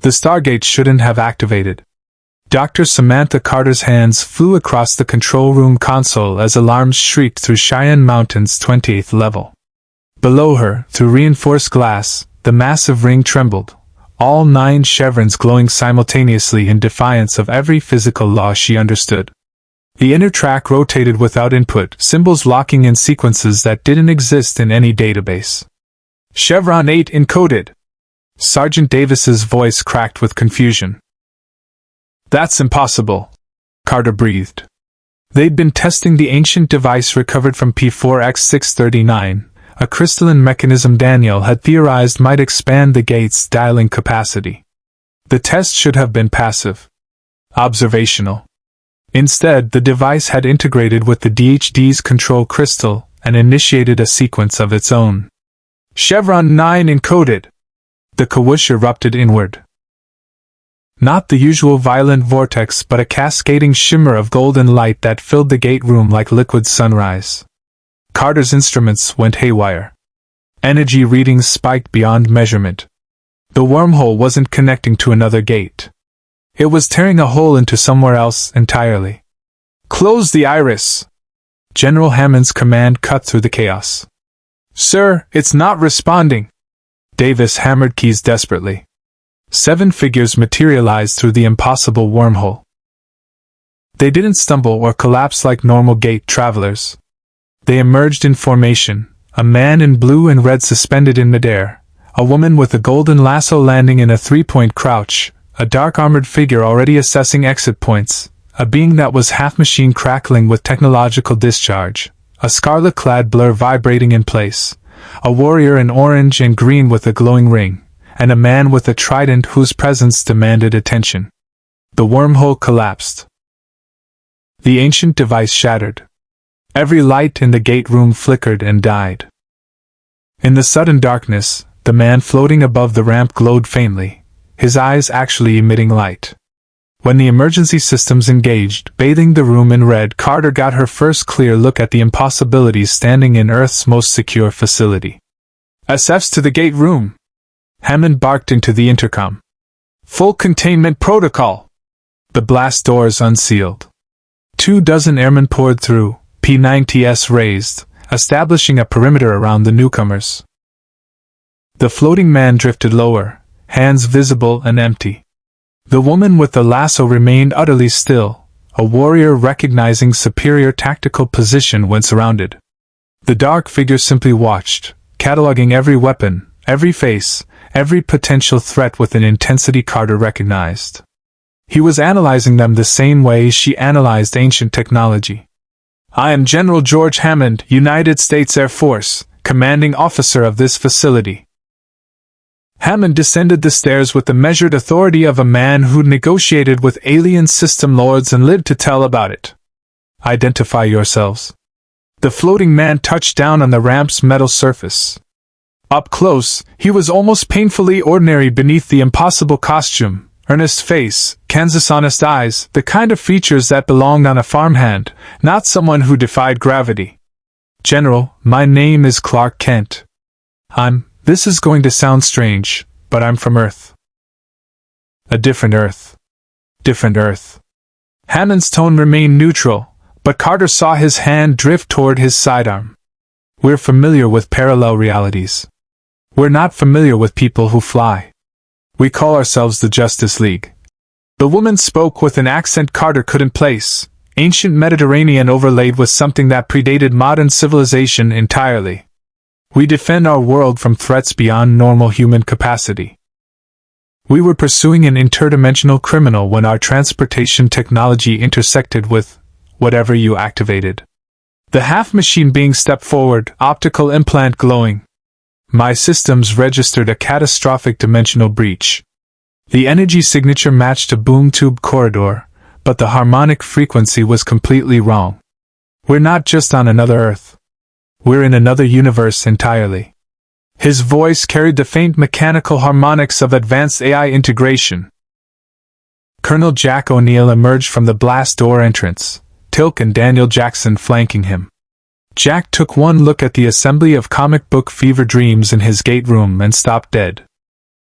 The Stargate shouldn't have activated. Dr. Samantha Carter's hands flew across the control room console as alarms shrieked through Cheyenne Mountain's 28th level. Below her, through reinforced glass, the massive ring trembled, all 9 chevrons glowing simultaneously in defiance of every physical law she understood. The inner track rotated without input, symbols locking in sequences that didn't exist in any database. Chevron 8 encoded. Sergeant Davis's voice cracked with confusion. That's impossible, Carter breathed. They'd been testing the ancient device recovered from P4X639, a crystalline mechanism Daniel had theorized might expand the gate's dialing capacity. The test should have been passive, observational. Instead, the device had integrated with the DHD's control crystal and initiated a sequence of its own. Chevron 9 encoded. The kawoosh erupted inward. Not the usual violent vortex, but a cascading shimmer of golden light that filled the gate room like liquid sunrise. Carter's instruments went haywire. Energy readings spiked beyond measurement. The wormhole wasn't connecting to another gate. It was tearing a hole into somewhere else entirely. Close the iris! General Hammond's command cut through the chaos. Sir, it's not responding. Davis hammered keys desperately. 7 figures materialized through the impossible wormhole. They didn't stumble or collapse like normal gate travelers. They emerged in formation, a man in blue and red suspended in midair, a woman with a golden lasso landing in a 3-point crouch, a dark-armored figure already assessing exit points, a being that was half-machine crackling with technological discharge, a scarlet-clad blur vibrating in place, a warrior in orange and green with a glowing ring, and a man with a trident whose presence demanded attention. The wormhole collapsed. The ancient device shattered. Every light in the gate room flickered and died. In the sudden darkness, the man floating above the ramp glowed faintly, his eyes actually emitting light. When the emergency systems engaged, bathing the room in red, Carter got her first clear look at the impossibilities standing in Earth's most secure facility. SFs to the gate room! Hammond barked into the intercom. Full containment protocol! The blast doors unsealed. 24 airmen poured through, P90s raised, establishing a perimeter around the newcomers. The floating man drifted lower, hands visible and empty. The woman with the lasso remained utterly still, a warrior recognizing superior tactical position when surrounded. The dark figure simply watched, cataloging every weapon, every face, every potential threat with an intensity Carter recognized. He was analyzing them the same way she analyzed ancient technology. I am General George Hammond, United States Air Force, commanding officer of this facility. Hammond descended the stairs with the measured authority of a man who'd negotiated with alien system lords and lived to tell about it. Identify yourselves. The floating man touched down on the ramp's metal surface. Up close, he was almost painfully ordinary beneath the impossible costume, earnest face, Kansas-honest eyes, the kind of features that belonged on a farmhand, not someone who defied gravity. General, my name is Clark Kent. This is going to sound strange, but I'm from Earth. A different Earth. Different Earth. Hammond's tone remained neutral, but Carter saw his hand drift toward his sidearm. We're familiar with parallel realities. We're not familiar with people who fly. We call ourselves the Justice League. The woman spoke with an accent Carter couldn't place, ancient Mediterranean overlaid with something that predated modern civilization entirely. We defend our world from threats beyond normal human capacity. We were pursuing an interdimensional criminal when our transportation technology intersected with whatever you activated. The half-machine being stepped forward, optical implant glowing. My systems registered a catastrophic dimensional breach. The energy signature matched a boom tube corridor, but the harmonic frequency was completely wrong. We're not just on another Earth. We're in another universe entirely. His voice carried the faint mechanical harmonics of advanced AI integration. Colonel Jack O'Neill emerged from the blast door entrance, Tilk and Daniel Jackson flanking him. Jack took one look at the assembly of comic book fever dreams in his gate room and stopped dead.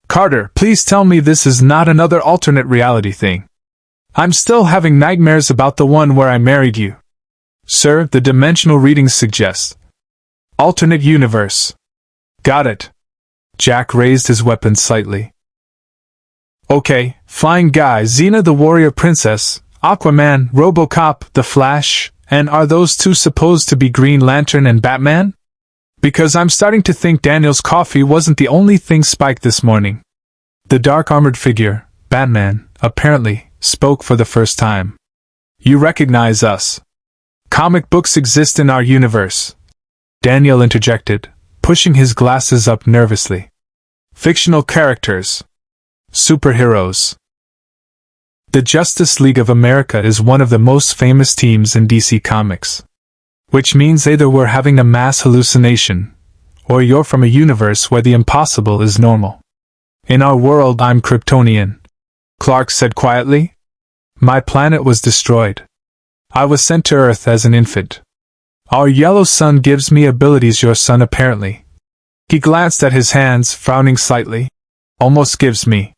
Carter, please tell me this is not another alternate reality thing. I'm still having nightmares about the one where I married you. Sir, the dimensional readings suggest. Alternate universe. Got it. Jack raised his weapon slightly. Okay, Flying Guy, Xena the Warrior Princess, Aquaman, RoboCop, The Flash, and are those two supposed to be Green Lantern and Batman? Because I'm starting to think Daniel's coffee wasn't the only thing spiked this morning. The dark-armored figure, Batman, apparently, spoke for the first time. You recognize us. Comic books exist in our universe. Daniel interjected, pushing his glasses up nervously. Fictional characters. Superheroes. The Justice League of America is one of the most famous teams in DC Comics. Which means either we're having a mass hallucination, or you're from a universe where the impossible is normal. In our world, I'm Kryptonian, Clark said quietly. My planet was destroyed. I was sent to Earth as an infant. Our yellow sun gives me abilities your son apparently. He glanced at his hands, frowning slightly. Almost gives me.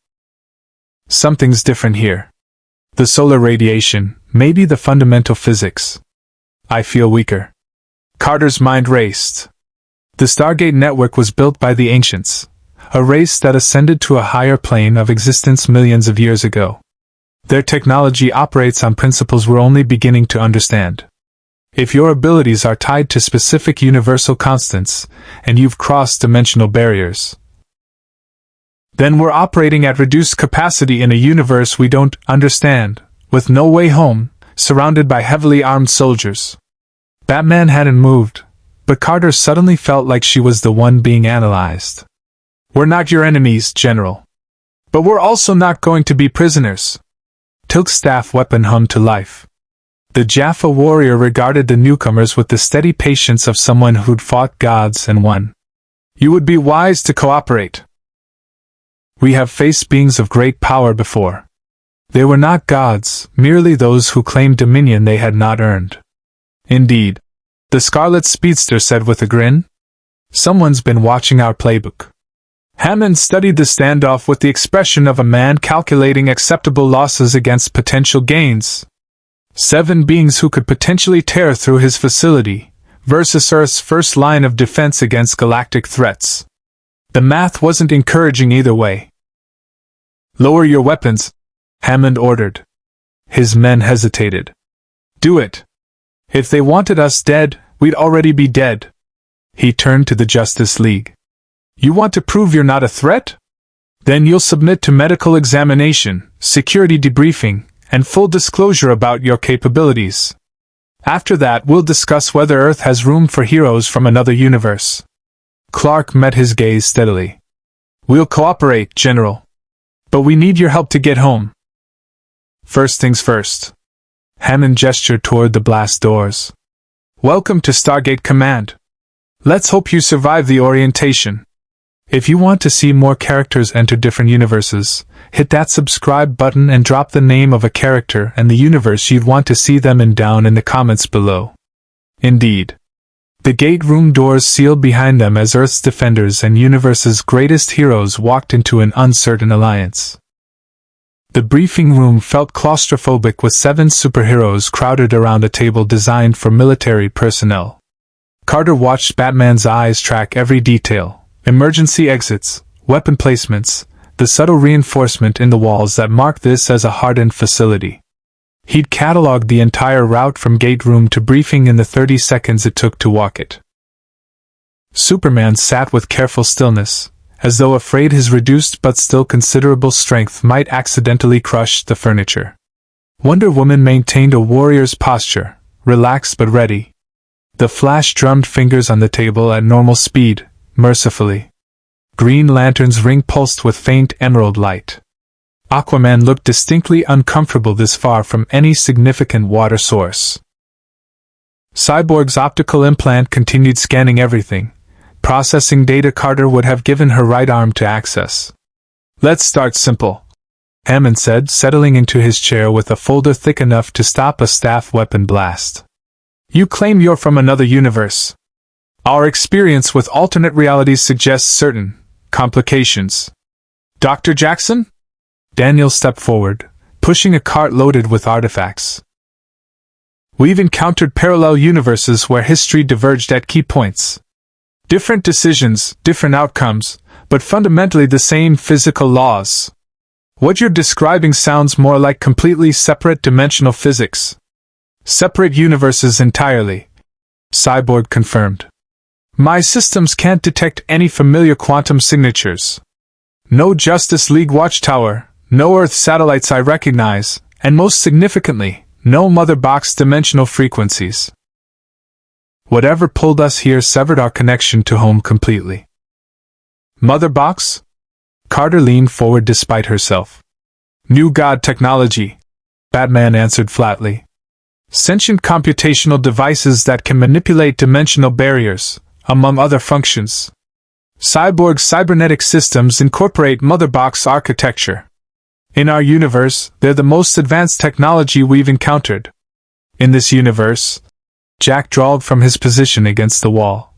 Something's different here. The solar radiation, maybe the fundamental physics. I feel weaker. Carter's mind raced. The Stargate network was built by the ancients, a race that ascended to a higher plane of existence millions of years ago. Their technology operates on principles we're only beginning to understand. If your abilities are tied to specific universal constants, and you've crossed dimensional barriers, then we're operating at reduced capacity in a universe we don't understand, with no way home, surrounded by heavily armed soldiers. Batman hadn't moved, but Carter suddenly felt like she was the one being analyzed. We're not your enemies, General. But we're also not going to be prisoners. Tilt's staff weapon hummed to life. The Jaffa warrior regarded the newcomers with the steady patience of someone who'd fought gods and won. You would be wise to cooperate. We have faced beings of great power before. They were not gods, merely those who claimed dominion they had not earned. Indeed, the Scarlet Speedster said with a grin. Someone's been watching our playbook. Hammond studied the standoff with the expression of a man calculating acceptable losses against potential gains. 7 beings who could potentially tear through his facility, versus Earth's first line of defense against galactic threats. The math wasn't encouraging either way. Lower your weapons, Hammond ordered. His men hesitated. Do it. If they wanted us dead, we'd already be dead. He turned to the Justice League. You want to prove you're not a threat? Then you'll submit to medical examination, security debriefing, and full disclosure about your capabilities. After that, we'll discuss whether Earth has room for heroes from another universe. Clark met his gaze steadily. We'll cooperate, General. But we need your help to get home. First things first. Hammond gestured toward the blast doors. Welcome to Stargate Command. Let's hope you survive the orientation. If you want to see more characters enter different universes, hit that subscribe button and drop the name of a character and the universe you'd want to see them in down in the comments below. Indeed. The gate room doors sealed behind them as Earth's defenders and universe's greatest heroes walked into an uncertain alliance. The briefing room felt claustrophobic with 7 superheroes crowded around a table designed for military personnel. Carter watched Batman's eyes track every detail, emergency exits, weapon placements, the subtle reinforcement in the walls that marked this as a hardened facility. He'd cataloged the entire route from gate room to briefing in the 30 seconds it took to walk it. Superman sat with careful stillness, as though afraid his reduced but still considerable strength might accidentally crush the furniture. Wonder Woman maintained a warrior's posture, relaxed but ready. The Flash drummed fingers on the table at normal speed, mercifully. Green Lantern's ring pulsed with faint emerald light. Aquaman looked distinctly uncomfortable this far from any significant water source. Cyborg's optical implant continued scanning everything, processing data Carter would have given her right arm to access. Let's start simple, Hammond said, settling into his chair with a folder thick enough to stop a staff weapon blast. You claim you're from another universe. Our experience with alternate realities suggests certain complications. Dr. Jackson? Daniel stepped forward, pushing a cart loaded with artifacts. We've encountered parallel universes where history diverged at key points. Different decisions, different outcomes, but fundamentally the same physical laws. What you're describing sounds more like completely separate dimensional physics. Separate universes entirely, Cyborg confirmed. My systems can't detect any familiar quantum signatures. No Justice League watchtower, no Earth satellites I recognize, and most significantly, no mother box dimensional frequencies. Whatever pulled us here severed our connection to home completely. Mother box? Carter leaned forward despite herself. New God technology, Batman answered flatly. Sentient computational devices that can manipulate dimensional barriers, among other functions. Cyborg cybernetic systems incorporate mother box architecture. In our universe, they're the most advanced technology we've encountered. In this universe, Jack drawled from his position against the wall.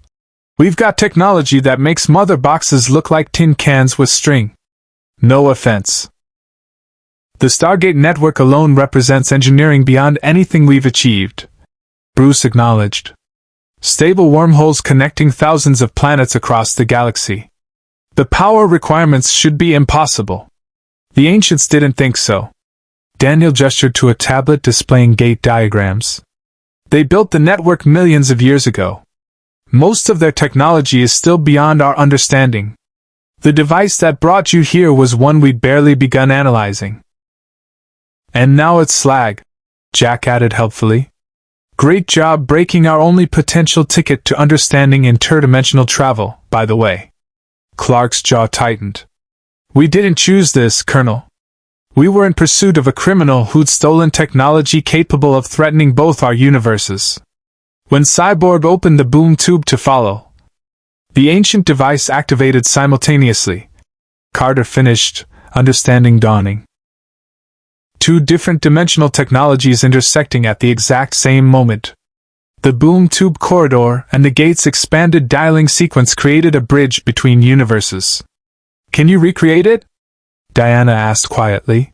We've got technology that makes mother boxes look like tin cans with string. No offense. The Stargate network alone represents engineering beyond anything we've achieved, Bruce acknowledged. Stable wormholes connecting thousands of planets across the galaxy. The power requirements should be impossible. The ancients didn't think so. Daniel gestured to a tablet displaying gate diagrams. They built the network millions of years ago. Most of their technology is still beyond our understanding. The device that brought you here was one we'd barely begun analyzing. And now it's slag, Jack added helpfully. Great job breaking our only potential ticket to understanding interdimensional travel, by the way. Clark's jaw tightened. We didn't choose this, Colonel. We were in pursuit of a criminal who'd stolen technology capable of threatening both our universes. When Cyborg opened the boom tube to follow, the ancient device activated simultaneously. Carter finished, understanding dawning. Two different dimensional technologies intersecting at the exact same moment. The boom tube corridor and the gate's expanded dialing sequence created a bridge between universes. Can you recreate it? Diana asked quietly.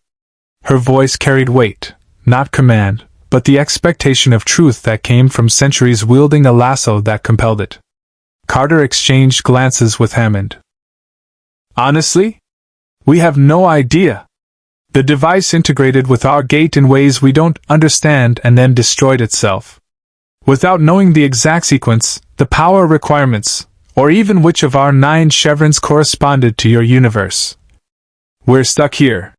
Her voice carried weight, not command, but the expectation of truth that came from centuries wielding a lasso that compelled it. Carter exchanged glances with Hammond. Honestly? We have no idea. The device integrated with our gate in ways we don't understand and then destroyed itself. Without knowing the exact sequence, the power requirements, or even which of our 9 chevrons corresponded to your universe. We're stuck here,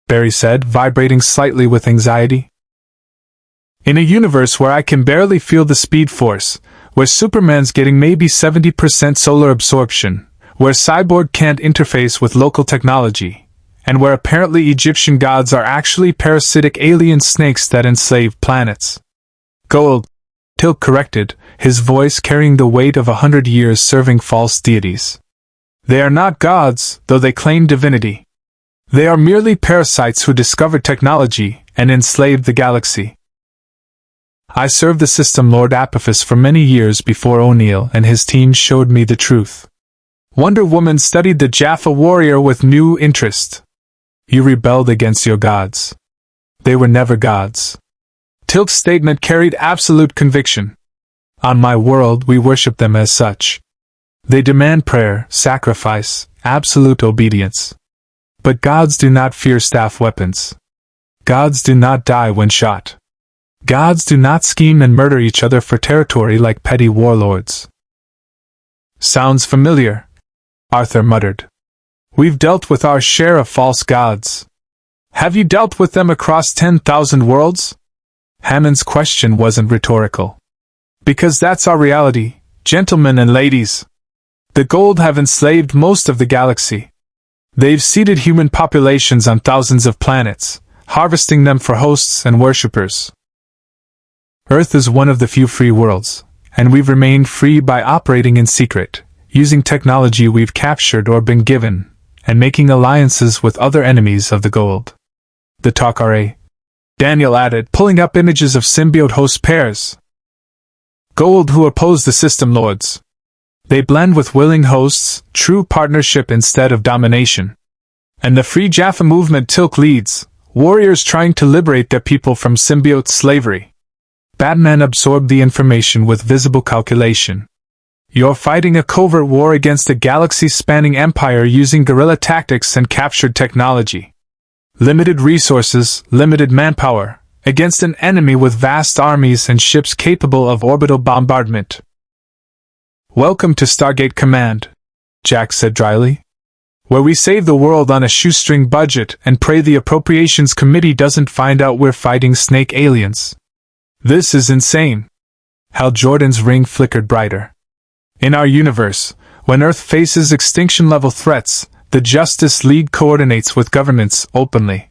Barry said, vibrating slightly with anxiety. In a universe where I can barely feel the speed force, where Superman's getting maybe 70% solar absorption, where Cyborg can't interface with local technology, and where apparently Egyptian gods are actually parasitic alien snakes that enslave planets. Goa'uld, Tilk corrected, his voice carrying the weight of 100 years serving false deities. They are not gods, though they claim divinity. They are merely parasites who discovered technology and enslaved the galaxy. I served the system Lord Apophis for many years before O'Neill and his team showed me the truth. Wonder Woman studied the Jaffa warrior with new interest. You rebelled against your gods. They were never gods. Tilk's statement carried absolute conviction. On my world, we worship them as such. They demand prayer, sacrifice, absolute obedience. But gods do not fear staff weapons. Gods do not die when shot. Gods do not scheme and murder each other for territory like petty warlords. Sounds familiar, Arthur muttered. We've dealt with our share of false gods. Have you dealt with them across 10,000 worlds? Hammond's question wasn't rhetorical. Because that's our reality, gentlemen and ladies. The Goa'uld have enslaved most of the galaxy. They've seeded human populations on thousands of planets, harvesting them for hosts and worshippers. Earth is one of the few free worlds, and we've remained free by operating in secret, using technology we've captured or been given, and making alliances with other enemies of the Goa'uld. The Tok'ra, Daniel added, pulling up images of symbiote host pairs. Goa'uld who oppose the system lords. They blend with willing hosts, true partnership instead of domination. And the Free Jaffa movement Tilk leads, warriors trying to liberate their people from symbiote slavery. Batman absorbed the information with visible calculation. You're fighting a covert war against a galaxy-spanning empire using guerrilla tactics and captured technology. Limited resources, limited manpower, against an enemy with vast armies and ships capable of orbital bombardment. Welcome to Stargate Command, Jack said dryly. Where we save the world on a shoestring budget and pray the Appropriations Committee doesn't find out we're fighting snake aliens. This is insane. Hal Jordan's ring flickered brighter. In our universe, when Earth faces extinction-level threats, the Justice League coordinates with governments openly.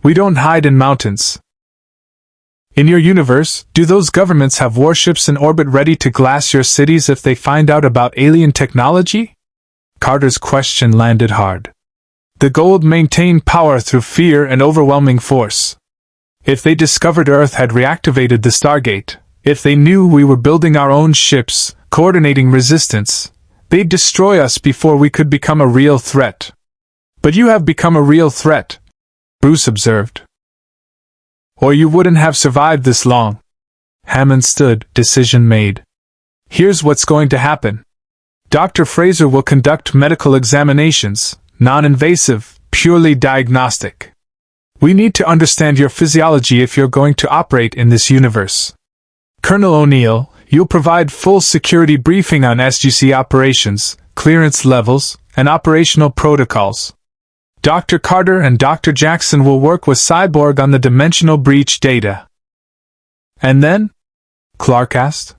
We don't hide in mountains. In your universe, do those governments have warships in orbit ready to glass your cities if they find out about alien technology? Carter's question landed hard. The Goa'uld maintain power through fear and overwhelming force. If they discovered Earth had reactivated the Stargate, if they knew we were building our own ships, coordinating resistance, they'd destroy us before we could become a real threat. But you have become a real threat, Bruce observed. Or you wouldn't have survived this long. Hammond stood, decision made. Here's what's going to happen. Dr. Fraser will conduct medical examinations, non-invasive, purely diagnostic. We need to understand your physiology if you're going to operate in this universe. Colonel O'Neill, you'll provide full security briefing on SGC operations, clearance levels, and operational protocols. Dr. Carter and Dr. Jackson will work with Cyborg on the dimensional breach data. And then? Clark asked.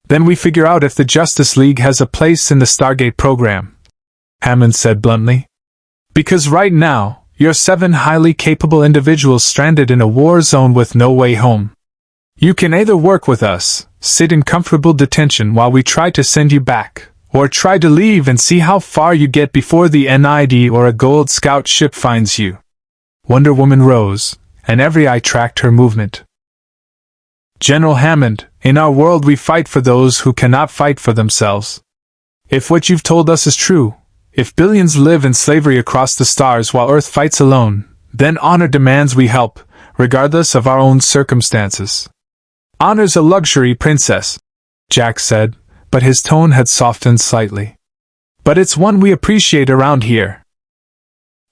Then we figure out if the Justice League has a place in the Stargate program, Hammond said bluntly. Because right now, you're 7 highly capable individuals stranded in a war zone with no way home. You can either work with us, sit in comfortable detention while we try to send you back, or try to leave and see how far you get before the NID or a Goa'uld scout ship finds you. Wonder Woman rose, and every eye tracked her movement. General Hammond, in our world we fight for those who cannot fight for themselves. If what you've told us is true, if billions live in slavery across the stars while Earth fights alone, then honor demands we help, regardless of our own circumstances. Honor's a luxury, Princess, Jack said, but his tone had softened slightly. But it's one we appreciate around here.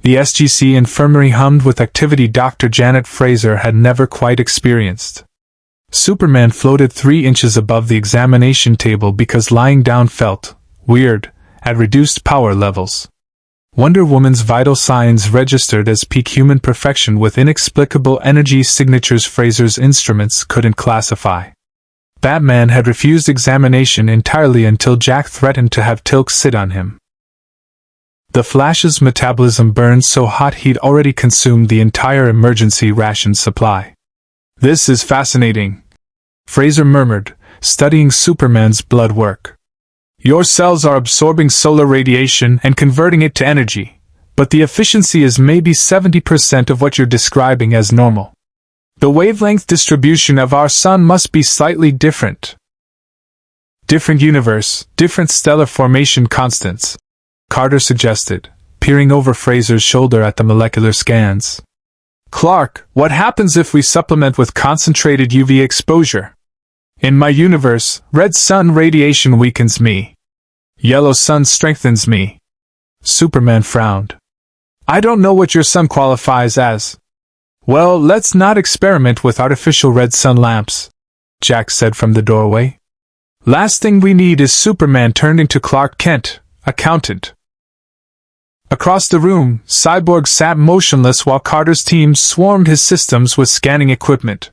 The SGC infirmary hummed with activity Dr. Janet Fraser had never quite experienced. Superman floated 3 inches above the examination table because lying down felt weird at reduced power levels. Wonder Woman's vital signs registered as peak human perfection with inexplicable energy signatures Fraser's instruments couldn't classify. Batman had refused examination entirely until Jack threatened to have Tilk sit on him. The Flash's metabolism burned so hot he'd already consumed the entire emergency ration supply. This is fascinating, Fraser murmured, studying Superman's blood work. Your cells are absorbing solar radiation and converting it to energy, but the efficiency is maybe 70% of what you're describing as normal. The wavelength distribution of our sun must be slightly different. Different universe, different stellar formation constants, Carter suggested, peering over Fraser's shoulder at the molecular scans. Clark, what happens if we supplement with concentrated UV exposure? In my universe, red sun radiation weakens me. Yellow sun strengthens me. Superman frowned. I don't know what your sun qualifies as. Well, let's not experiment with artificial red sun lamps, Jack said from the doorway. Last thing we need is Superman turned into Clark Kent, accountant. Across the room, Cyborg sat motionless while Carter's team swarmed his systems with scanning equipment.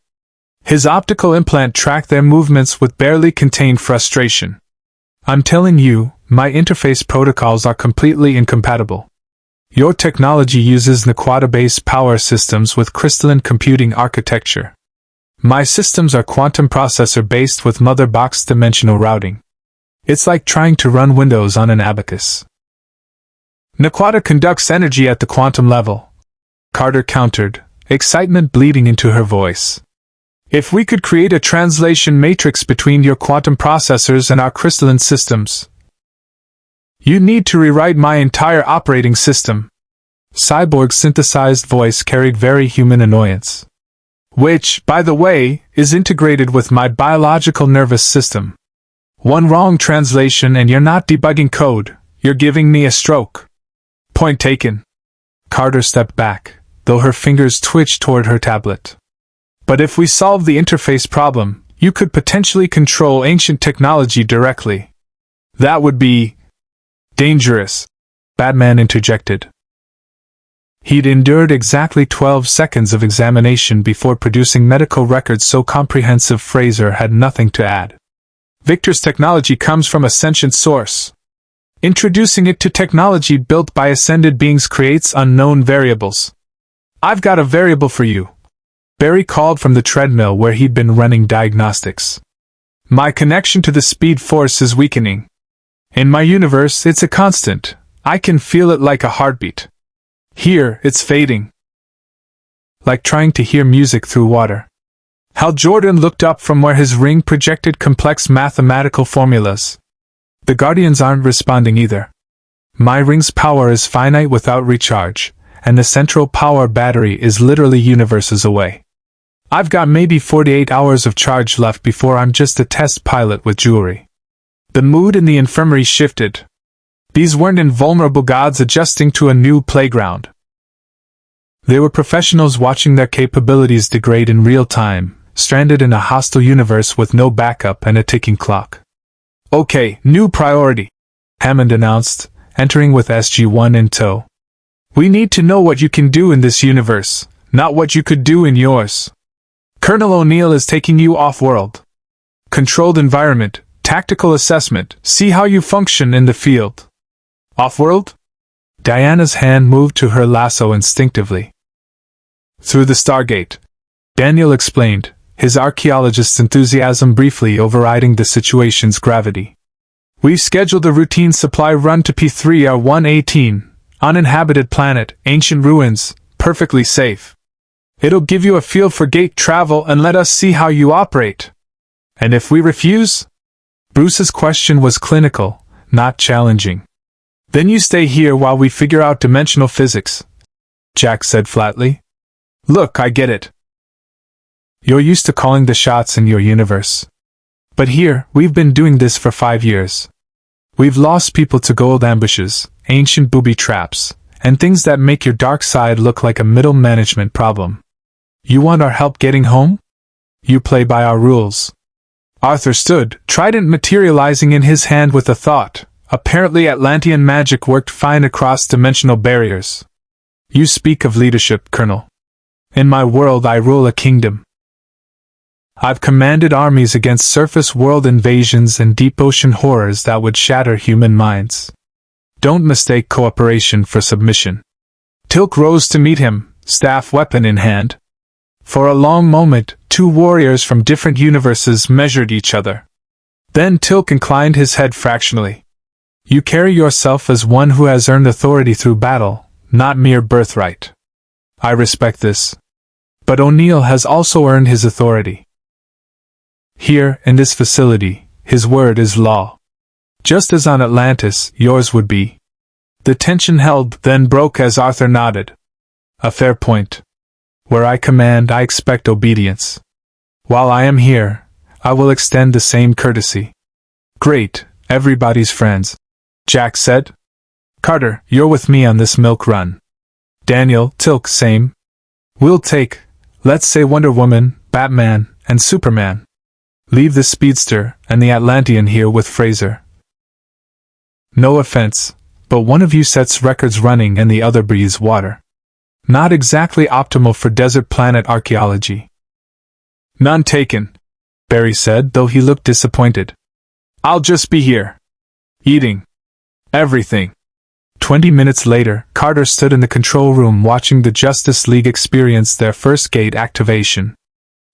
His optical implant tracked their movements with barely contained frustration. I'm telling you, my interface protocols are completely incompatible. Your technology uses naquadah-based power systems with crystalline computing architecture. My systems are quantum processor-based with mother box dimensional routing. It's like trying to run Windows on an abacus. Naquadah conducts energy at the quantum level, Carter countered, excitement bleeding into her voice. If we could create a translation matrix between your quantum processors and our crystalline systems, you need to rewrite my entire operating system. Cyborg's synthesized voice carried very human annoyance. Which, by the way, is integrated with my biological nervous system. One wrong translation and you're not debugging code, you're giving me a stroke. Point taken. Carter stepped back, though her fingers twitched toward her tablet. But if we solve the interface problem, you could potentially control ancient technology directly. That would be dangerous, Batman interjected. He'd endured exactly 12 seconds of examination before producing medical records so comprehensive Fraser had nothing to add. Victor's technology comes from a sentient source. Introducing it to technology built by ascended beings creates unknown variables. I've got a variable for you. Barry called from the treadmill where he'd been running diagnostics. My connection to the speed force is weakening. In my universe, it's a constant. I can feel it like a heartbeat. Here, it's fading. Like trying to hear music through water. Hal Jordan looked up from where his ring projected complex mathematical formulas. The Guardians aren't responding either. My ring's power is finite without recharge, and the central power battery is literally universes away. I've got maybe 48 hours of charge left before I'm just a test pilot with jewelry. The mood in the infirmary shifted. These weren't invulnerable gods adjusting to a new playground. They were professionals watching their capabilities degrade in real time, stranded in a hostile universe with no backup and a ticking clock. Okay, new priority, Hammond announced, entering with SG-1 in tow. We need to know what you can do in this universe, not what you could do in yours. Colonel O'Neill is taking you off-world. Controlled environment, tactical assessment, see how you function in the field. Off-world? Diana's hand moved to her lasso instinctively. Through the Stargate, Daniel explained, his archaeologist's enthusiasm briefly overriding the situation's gravity. We've scheduled a routine supply run to P3R118, uninhabited planet, ancient ruins, perfectly safe. It'll give you a feel for gate travel and let us see how you operate. And if we refuse? Bruce's question was clinical, not challenging. Then you stay here while we figure out dimensional physics, Jack said flatly. Look, I get it. You're used to calling the shots in your universe. But here, we've been doing this for 5 years. We've lost people to Goa'uld ambushes, ancient booby traps, and things that make your dark side look like a middle management problem. You want our help getting home? You play by our rules. Arthur stood, trident materializing in his hand with a thought. Apparently Atlantean magic worked fine across dimensional barriers. You speak of leadership, Colonel. In my world I rule a kingdom. I've commanded armies against surface world invasions and deep ocean horrors that would shatter human minds. Don't mistake cooperation for submission. Tilk rose to meet him, staff weapon in hand. For a long moment, two warriors from different universes measured each other. Then Tilk inclined his head fractionally. You carry yourself as one who has earned authority through battle, not mere birthright. I respect this. But O'Neill has also earned his authority. Here, in this facility, his word is law. Just as on Atlantis, yours would be. The tension held, then broke as Arthur nodded. A fair point. Where I command, I expect obedience. While I am here, I will extend the same courtesy. Great, everybody's friends, Jack said. Carter, you're with me on this milk run. Daniel, Tilk, same. We'll take, let's say Wonder Woman, Batman, and Superman. Leave the speedster and the Atlantean here with Fraser. No offense, but one of you sets records running and the other breathes water. Not exactly optimal for desert planet archaeology. None taken, Barry said, though he looked disappointed. I'll just be here. Eating. Everything. 20 minutes later, Carter stood in the control room watching the Justice League experience their first gate activation.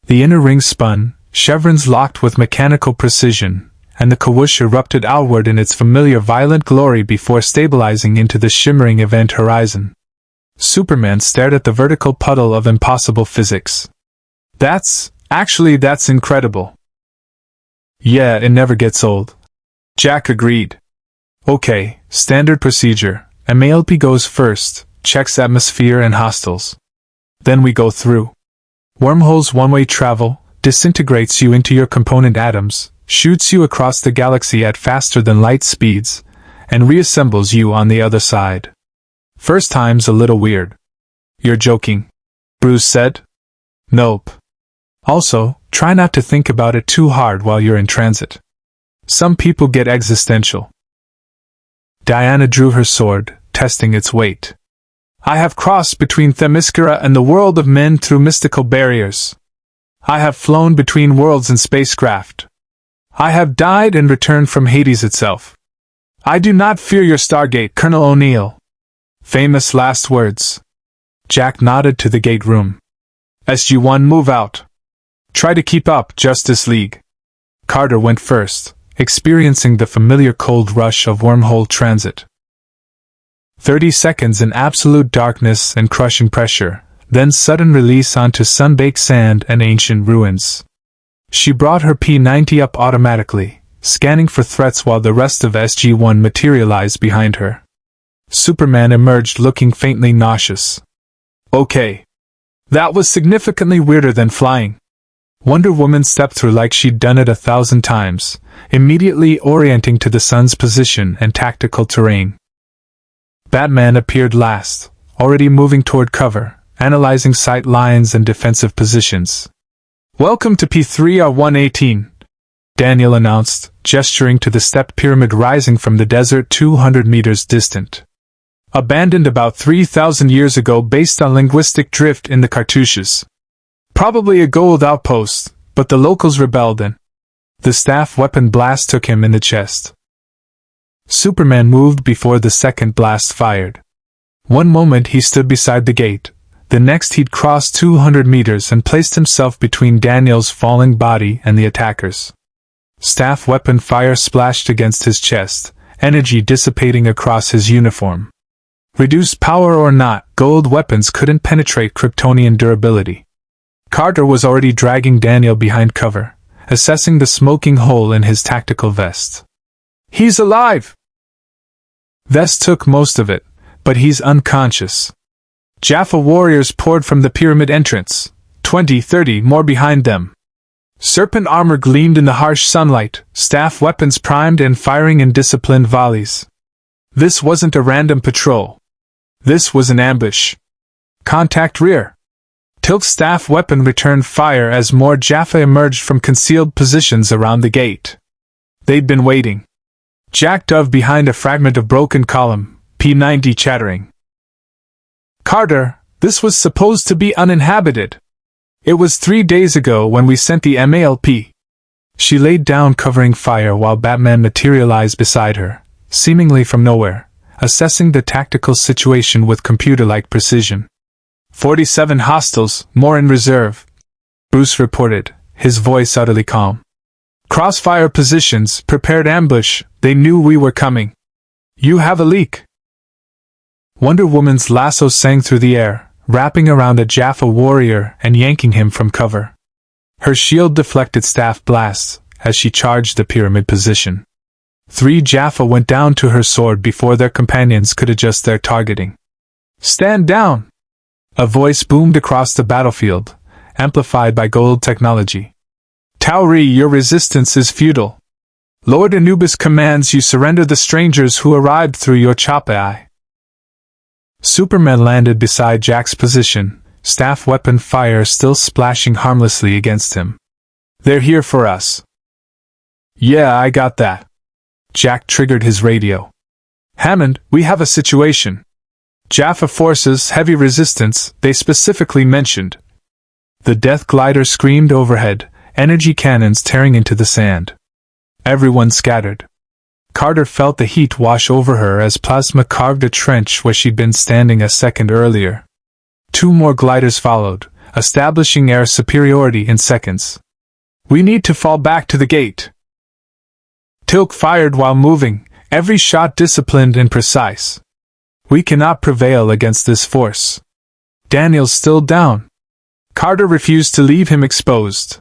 The inner ring spun, chevrons locked with mechanical precision, and the kawoosh erupted outward in its familiar violent glory before stabilizing into the shimmering event horizon. Superman stared at the vertical puddle of impossible physics. That's incredible. Yeah, it never gets old. Jack agreed. Okay, standard procedure. MALP goes first, checks atmosphere and hostiles. Then we go through. Wormholes one-way travel, disintegrates you into your component atoms, shoots you across the galaxy at faster than light speeds, and reassembles you on the other side. First time's a little weird. You're joking, Bruce said. Nope. Also, try not to think about it too hard while you're in transit. Some people get existential. Diana drew her sword, testing its weight. I have crossed between Themyscira and the world of men through mystical barriers. I have flown between worlds in spacecraft. I have died and returned from Hades itself. I do not fear your Stargate, Colonel O'Neill. Famous last words. Jack nodded to the gate room. SG-1, move out. Try to keep up, Justice League. Carter went first, experiencing the familiar cold rush of wormhole transit. 30 seconds in absolute darkness and crushing pressure, then sudden release onto sun-baked sand and ancient ruins. She brought her P-90 up automatically, scanning for threats while the rest of SG-1 materialized behind her. Superman emerged looking faintly nauseous. Okay. That was significantly weirder than flying. Wonder Woman stepped through like she'd done it 1,000 times, immediately orienting to the sun's position and tactical terrain. Batman appeared last, already moving toward cover, analyzing sight lines and defensive positions. Welcome to P3R118, Daniel announced, gesturing to the stepped pyramid rising from the desert 200 meters distant. Abandoned about 3,000 years ago based on linguistic drift in the cartouches. Probably a Goa'uld outpost, but the locals rebelled and the staff weapon blast took him in the chest. Superman moved before the second blast fired. One moment he stood beside the gate, the next he'd crossed 200 meters and placed himself between Daniel's falling body and the attackers. Staff weapon fire splashed against his chest, energy dissipating across his uniform. Reduced power or not, Goa'uld weapons couldn't penetrate Kryptonian durability. Carter was already dragging Daniel behind cover, assessing the smoking hole in his tactical vest. He's alive! Vest took most of it, but he's unconscious. Jaffa warriors poured from the pyramid entrance, 20, 30 more behind them. Serpent armor gleamed in the harsh sunlight, staff weapons primed and firing in disciplined volleys. This wasn't a random patrol. This was an ambush. Contact rear. Tilk's staff weapon returned fire as more Jaffa emerged from concealed positions around the gate. They'd been waiting. Jack dove behind a fragment of broken column, P-90 chattering. Carter, this was supposed to be uninhabited. It was 3 days ago when we sent the MALP. She laid down covering fire while Batman materialized beside her, seemingly from nowhere, assessing the tactical situation with computer-like precision. 47 hostiles, more in reserve, Bruce reported, his voice utterly calm. Crossfire positions, prepared ambush, they knew we were coming. You have a leak. Wonder Woman's lasso sang through the air, wrapping around a Jaffa warrior and yanking him from cover. Her shield deflected staff blasts as she charged the pyramid position. 3 Jaffa went down to her sword before their companions could adjust their targeting. Stand down! A voice boomed across the battlefield, amplified by Goa'uld technology. Tauri, your resistance is futile. Lord Anubis commands you surrender the strangers who arrived through your Choppai. Superman landed beside Jack's position, staff weapon fire still splashing harmlessly against him. They're here for us. Yeah, I got that. Jack triggered his radio. Hammond, we have a situation. Jaffa forces, heavy resistance, they specifically mentioned. The death glider screamed overhead, energy cannons tearing into the sand. Everyone scattered. Carter felt the heat wash over her as plasma carved a trench where she'd been standing a second earlier. 2 more gliders followed, establishing air superiority in seconds. We need to fall back to the gate. Tilk fired while moving, every shot disciplined and precise. We cannot prevail against this force. Daniel's still down. Carter refused to leave him exposed.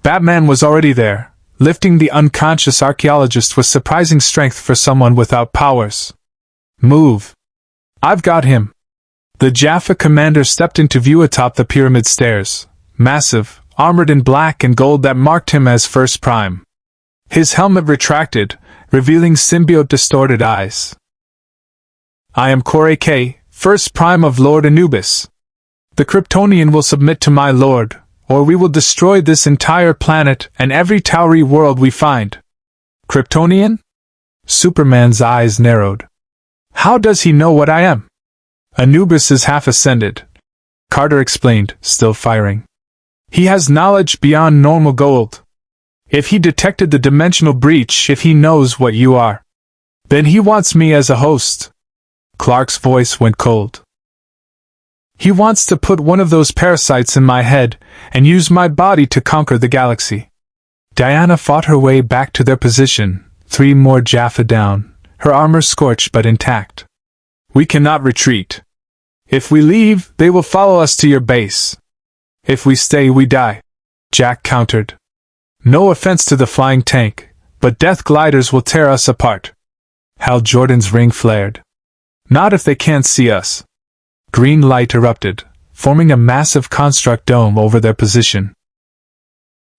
Batman was already there, lifting the unconscious archaeologist with surprising strength for someone without powers. Move. I've got him. The Jaffa commander stepped into view atop the pyramid stairs, massive, armored in black and gold that marked him as First Prime. His helmet retracted, revealing symbiote-distorted eyes. "I am K, First Prime of Lord Anubis. The Kryptonian will submit to my lord, or we will destroy this entire planet and every Tauri world we find." "Kryptonian?" Superman's eyes narrowed. "How does he know what I am?" "Anubis is half ascended," Carter explained, still firing. "He has knowledge beyond normal Goa'uld. If he detected the dimensional breach, if he knows what you are, then he wants me as a host." Clark's voice went cold. "He wants to put one of those parasites in my head and use my body to conquer the galaxy." Diana fought her way back to their position, 3 more Jaffa down, her armor scorched but intact. "We cannot retreat. If we leave, they will follow us to your base. If we stay, we die," Jack countered. "No offense to the flying tank, but death gliders will tear us apart." Hal Jordan's ring flared. "Not if they can't see us." Green light erupted, forming a massive construct dome over their position.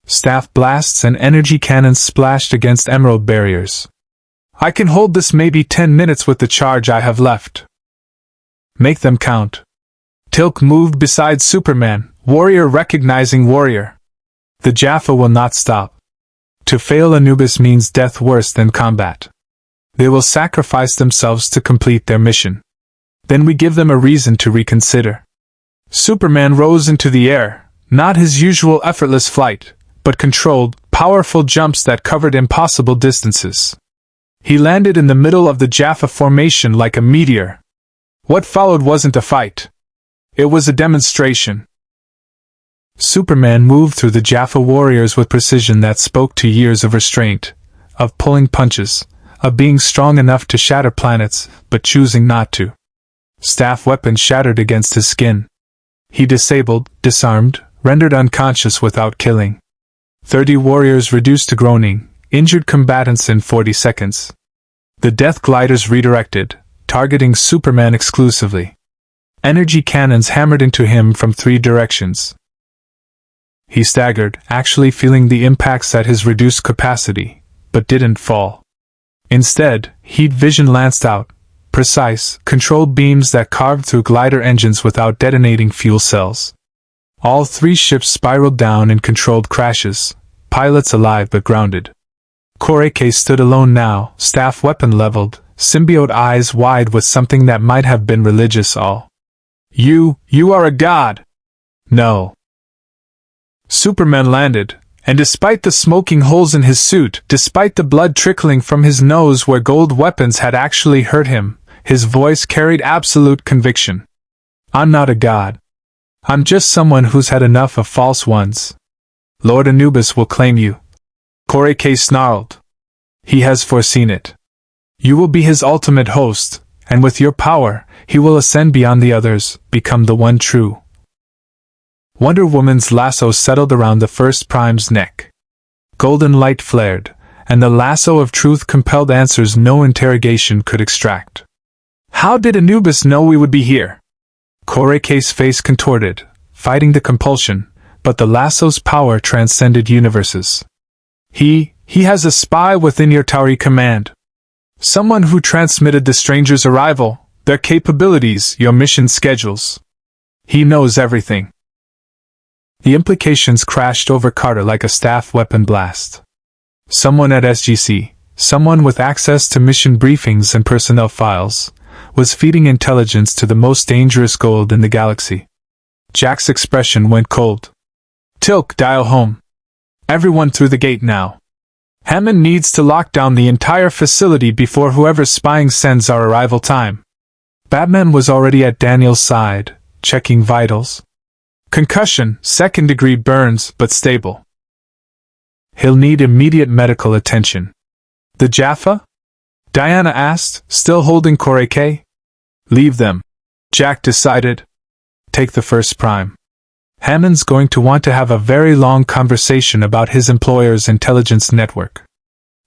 Staff blasts and energy cannons splashed against emerald barriers. "I can hold this maybe 10 minutes with the charge I have left." "Make them count." Tilk moved beside Superman, warrior recognizing warrior. "The Jaffa will not stop. To fail Anubis means death worse than combat. They will sacrifice themselves to complete their mission. Then we give them a reason to reconsider." Superman rose into the air, not his usual effortless flight, but controlled, powerful jumps that covered impossible distances. He landed in the middle of the Jaffa formation like a meteor. What followed wasn't a fight. It was a demonstration. Superman moved through the Jaffa warriors with precision that spoke to years of restraint, of pulling punches, of being strong enough to shatter planets, but choosing not to. Staff weapons shattered against his skin. He disabled, disarmed, rendered unconscious without killing. 30 warriors reduced to groaning, injured combatants in 40 seconds. The death gliders redirected, targeting Superman exclusively. Energy cannons hammered into him from 3 directions. He staggered, actually feeling the impacts at his reduced capacity, but didn't fall. Instead, heat vision lanced out, precise, controlled beams that carved through glider engines without detonating fuel cells. All 3 ships spiraled down in controlled crashes, pilots alive but grounded. K stood alone now, staff weapon leveled, symbiote eyes wide with something that might have been religious awe. You are a god!" "No." Superman landed, and despite the smoking holes in his suit, despite the blood trickling from his nose where gold weapons had actually hurt him, his voice carried absolute conviction. "I'm not a god. I'm just someone who's had enough of false ones. Lord Anubis will claim you." K snarled. "He has foreseen it. You will be his ultimate host, and with your power, he will ascend beyond the others, become the one true." Wonder Woman's lasso settled around the First Prime's neck. Golden light flared, and the lasso of truth compelled answers no interrogation could extract. "How did Anubis know we would be here?" K's face contorted, fighting the compulsion, but the lasso's power transcended universes. He has a spy within your Tauri command. Someone who transmitted the stranger's arrival, their capabilities, your mission schedules. He knows everything." The implications crashed over Carter like a staff weapon blast. Someone at SGC, someone with access to mission briefings and personnel files, was feeding intelligence to the most dangerous Goa'uld in the galaxy. Jack's expression went cold. "Tilk, dial home. Everyone through the gate now. Hammond needs to lock down the entire facility before whoever's spying sends our arrival time." Batman was already at Daniel's side, checking vitals. "Concussion, 2nd-degree burns, but stable. He'll need immediate medical attention." "The Jaffa?" Diana asked, still holding K. "Leave them," Jack decided. "Take the First Prime. Hammond's going to want to have a very long conversation about his employer's intelligence network."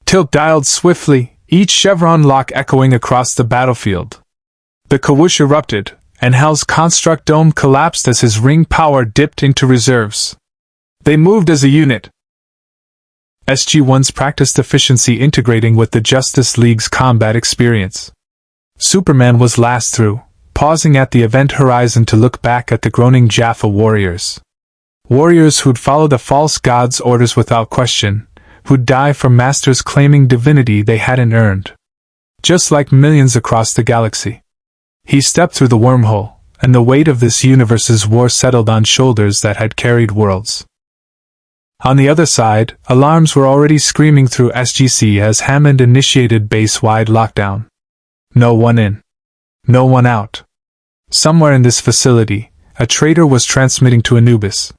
Tilk dialed swiftly, each chevron lock echoing across the battlefield. The kawoosh erupted, and Hal's construct dome collapsed as his ring power dipped into reserves. They moved as a unit. SG-1s practiced efficiency integrating with the Justice League's combat experience. Superman was last through, pausing at the event horizon to look back at the groaning Jaffa warriors. Warriors who'd follow the false god's orders without question, who'd die for masters claiming divinity they hadn't earned. Just like millions across the galaxy. He stepped through the wormhole, and the weight of this universe's war settled on shoulders that had carried worlds. On the other side, alarms were already screaming through SGC as Hammond initiated base-wide lockdown. No one in. No one out. Somewhere in this facility, a traitor was transmitting to Anubis.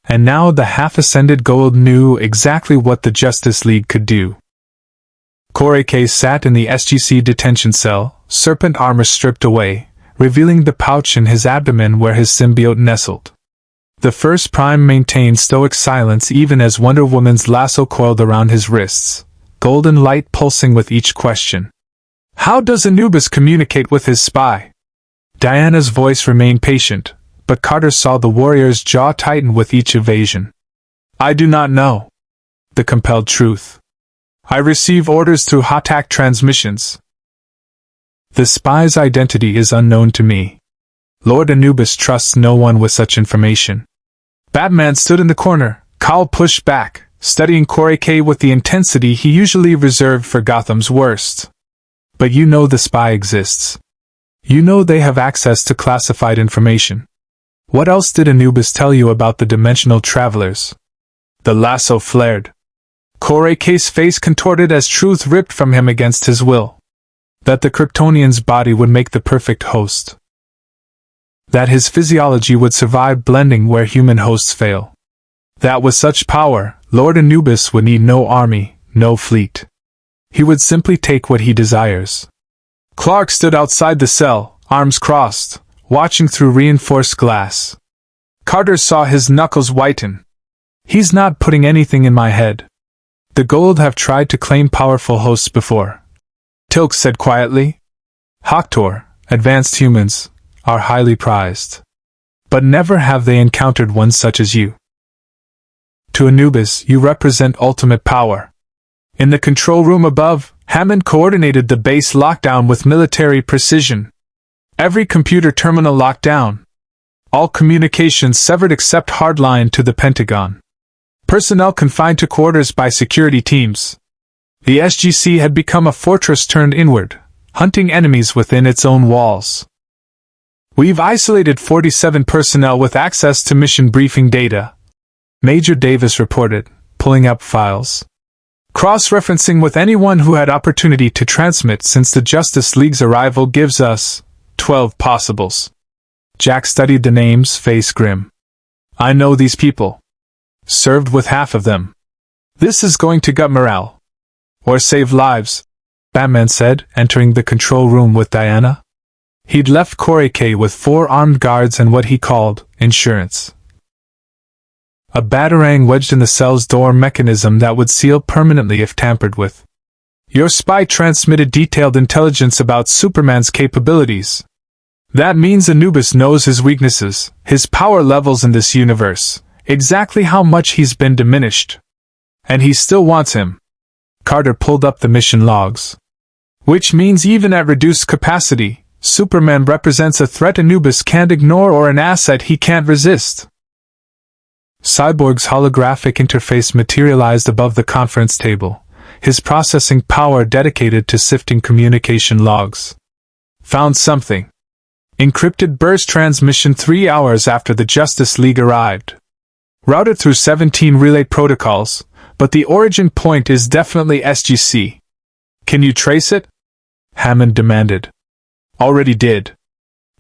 And now the half-ascended Goa'uld knew exactly what the Justice League could do. K sat in the SGC detention cell, serpent armor stripped away, revealing the pouch in his abdomen where his symbiote nestled. The First Prime maintained stoic silence even as Wonder Woman's lasso coiled around his wrists, golden light pulsing with each question. How does Anubis communicate with his spy? Diana's voice remained patient, but Carter saw the warrior's jaw tighten with each evasion. I do not know. The compelled truth. I receive orders through HOTAC transmissions. The spy's identity is unknown to me. Lord Anubis trusts no one with such information. Batman stood in the corner, cowl pushed back, studying K with the intensity he usually reserved for Gotham's worst. But you know the spy exists. You know they have access to classified information. What else did Anubis tell you about the dimensional travelers? The lasso flared. K's face contorted as truth ripped from him against his will. That the Kryptonian's body would make the perfect host. That his physiology would survive blending where human hosts fail. That with such power, Lord Anubis would need no army, no fleet. He would simply take what he desires. Clark stood outside the cell, arms crossed, watching through reinforced glass. Carter saw his knuckles whiten. He's not putting anything in my head. The Goa'uld have tried to claim powerful hosts before. Tilk said quietly. Hoktor, advanced humans, are highly prized. But never have they encountered one such as you. To Anubis, you represent ultimate power. In the control room above, Hammond coordinated the base lockdown with military precision. Every computer terminal locked down. All communications severed except hardline to the Pentagon. Personnel confined to quarters by security teams. The SGC had become a fortress turned inward, hunting enemies within its own walls. We've isolated 47 personnel with access to mission briefing data, Major Davis reported, pulling up files. Cross-referencing with anyone who had opportunity to transmit since the Justice League's arrival gives us 12 possibles. Jack studied the names, face grim. I know these people. Served with half of them. This is going to gut morale. Or save lives, Batman said, entering the control room with Diana. He'd left K with 4 armed guards and what he called insurance. A batarang wedged in the cell's door mechanism that would seal permanently if tampered with. Your spy transmitted detailed intelligence about Superman's capabilities. That means Anubis knows his weaknesses, his power levels in this universe, exactly how much he's been diminished. And he still wants him. Carter pulled up the mission logs. Which means even at reduced capacity, Superman represents a threat Anubis can't ignore or an asset he can't resist. Cyborg's holographic interface materialized above the conference table, his processing power dedicated to sifting communication logs. Found something. Encrypted burst transmission 3 hours after the Justice League arrived. Routed through 17 relay protocols, but the origin point is definitely SGC. Can you trace it? Hammond demanded. Already did.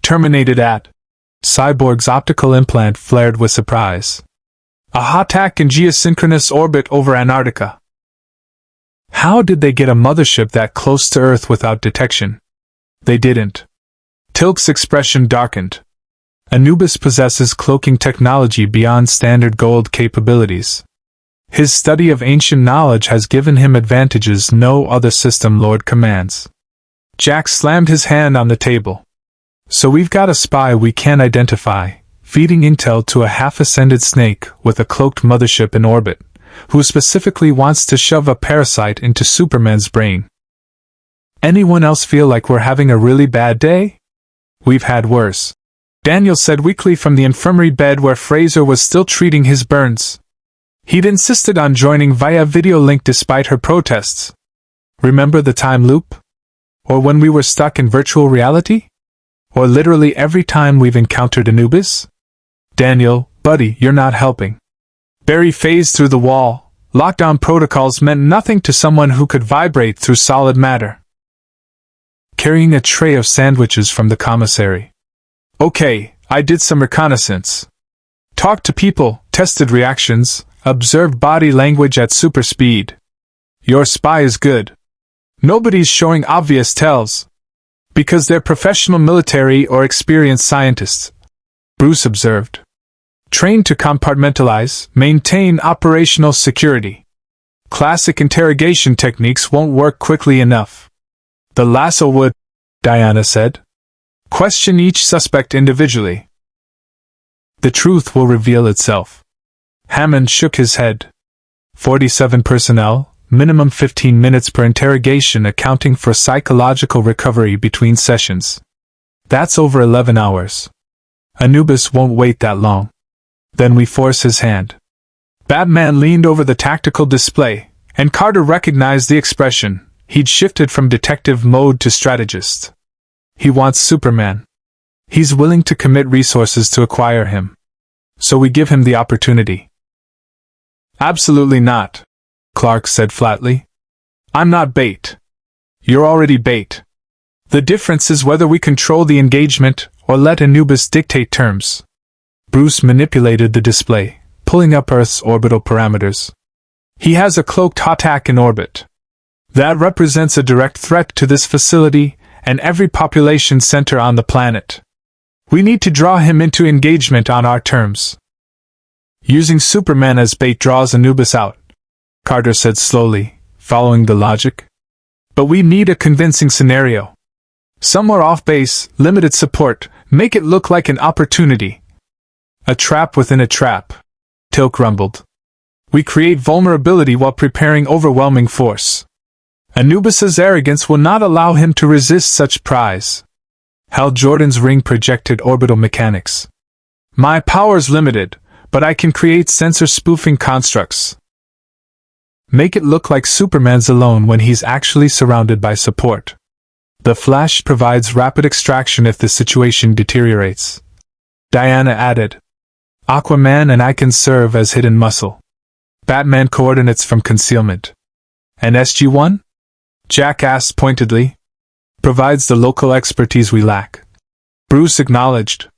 Terminated at. Cyborg's optical implant flared with surprise. A HOTAC in geosynchronous orbit over Antarctica. How did they get a mothership that close to Earth without detection? They didn't. Tilk's expression darkened. Anubis possesses cloaking technology beyond standard Goa'uld capabilities. His study of ancient knowledge has given him advantages no other system lord commands. Jack slammed his hand on the table. So we've got a spy we can't identify, feeding intel to a half-ascended snake with a cloaked mothership in orbit, who specifically wants to shove a parasite into Superman's brain. Anyone else feel like we're having a really bad day? We've had worse, Daniel said weakly from the infirmary bed where Fraser was still treating his burns. He'd insisted on joining via video link despite her protests. Remember the time loop? Or when we were stuck in virtual reality? Or literally every time we've encountered Anubis? Daniel, buddy, you're not helping. Barry phased through the wall. Lockdown protocols meant nothing to someone who could vibrate through solid matter. Carrying a tray of sandwiches from the commissary. Okay, I did some reconnaissance. Talked to people, tested reactions, observed body language at super speed. Your spy is good. Nobody's showing obvious tells. Because they're professional military or experienced scientists, Bruce observed. Trained to compartmentalize, maintain operational security. Classic interrogation techniques won't work quickly enough. The lasso would, Diana said. Question each suspect individually. The truth will reveal itself. Hammond shook his head. 47 personnel, minimum 15 minutes per interrogation accounting for psychological recovery between sessions. That's over 11 hours. Anubis won't wait that long. Then we force his hand. Batman leaned over the tactical display, and Carter recognized the expression. He'd shifted from detective mode to strategist. He wants Superman. He's willing to commit resources to acquire him. So we give him the opportunity. Absolutely not, Clark said flatly. I'm not bait. You're already bait. The difference is whether we control the engagement or let Anubis dictate terms. Bruce manipulated the display, pulling up Earth's orbital parameters. He has a cloaked HOTAC in orbit. That represents a direct threat to this facility and every population center on the planet. We need to draw him into engagement on our terms. Using Superman as bait draws Anubis out, Carter said slowly, following the logic. But we need a convincing scenario. Somewhere off base, limited support, make it look like an opportunity. A trap within a trap, Tilk rumbled. We create vulnerability while preparing overwhelming force. Anubis's arrogance will not allow him to resist such prize. Hal Jordan's ring projected orbital mechanics. My power's limited, but I can create sensor spoofing constructs. Make it look like Superman's alone when he's actually surrounded by support. The Flash provides rapid extraction if the situation deteriorates. Diana added. Aquaman and I can serve as hidden muscle. Batman coordinates from concealment. And SG-1? Jack asked pointedly. Provides the local expertise we lack. Bruce acknowledged.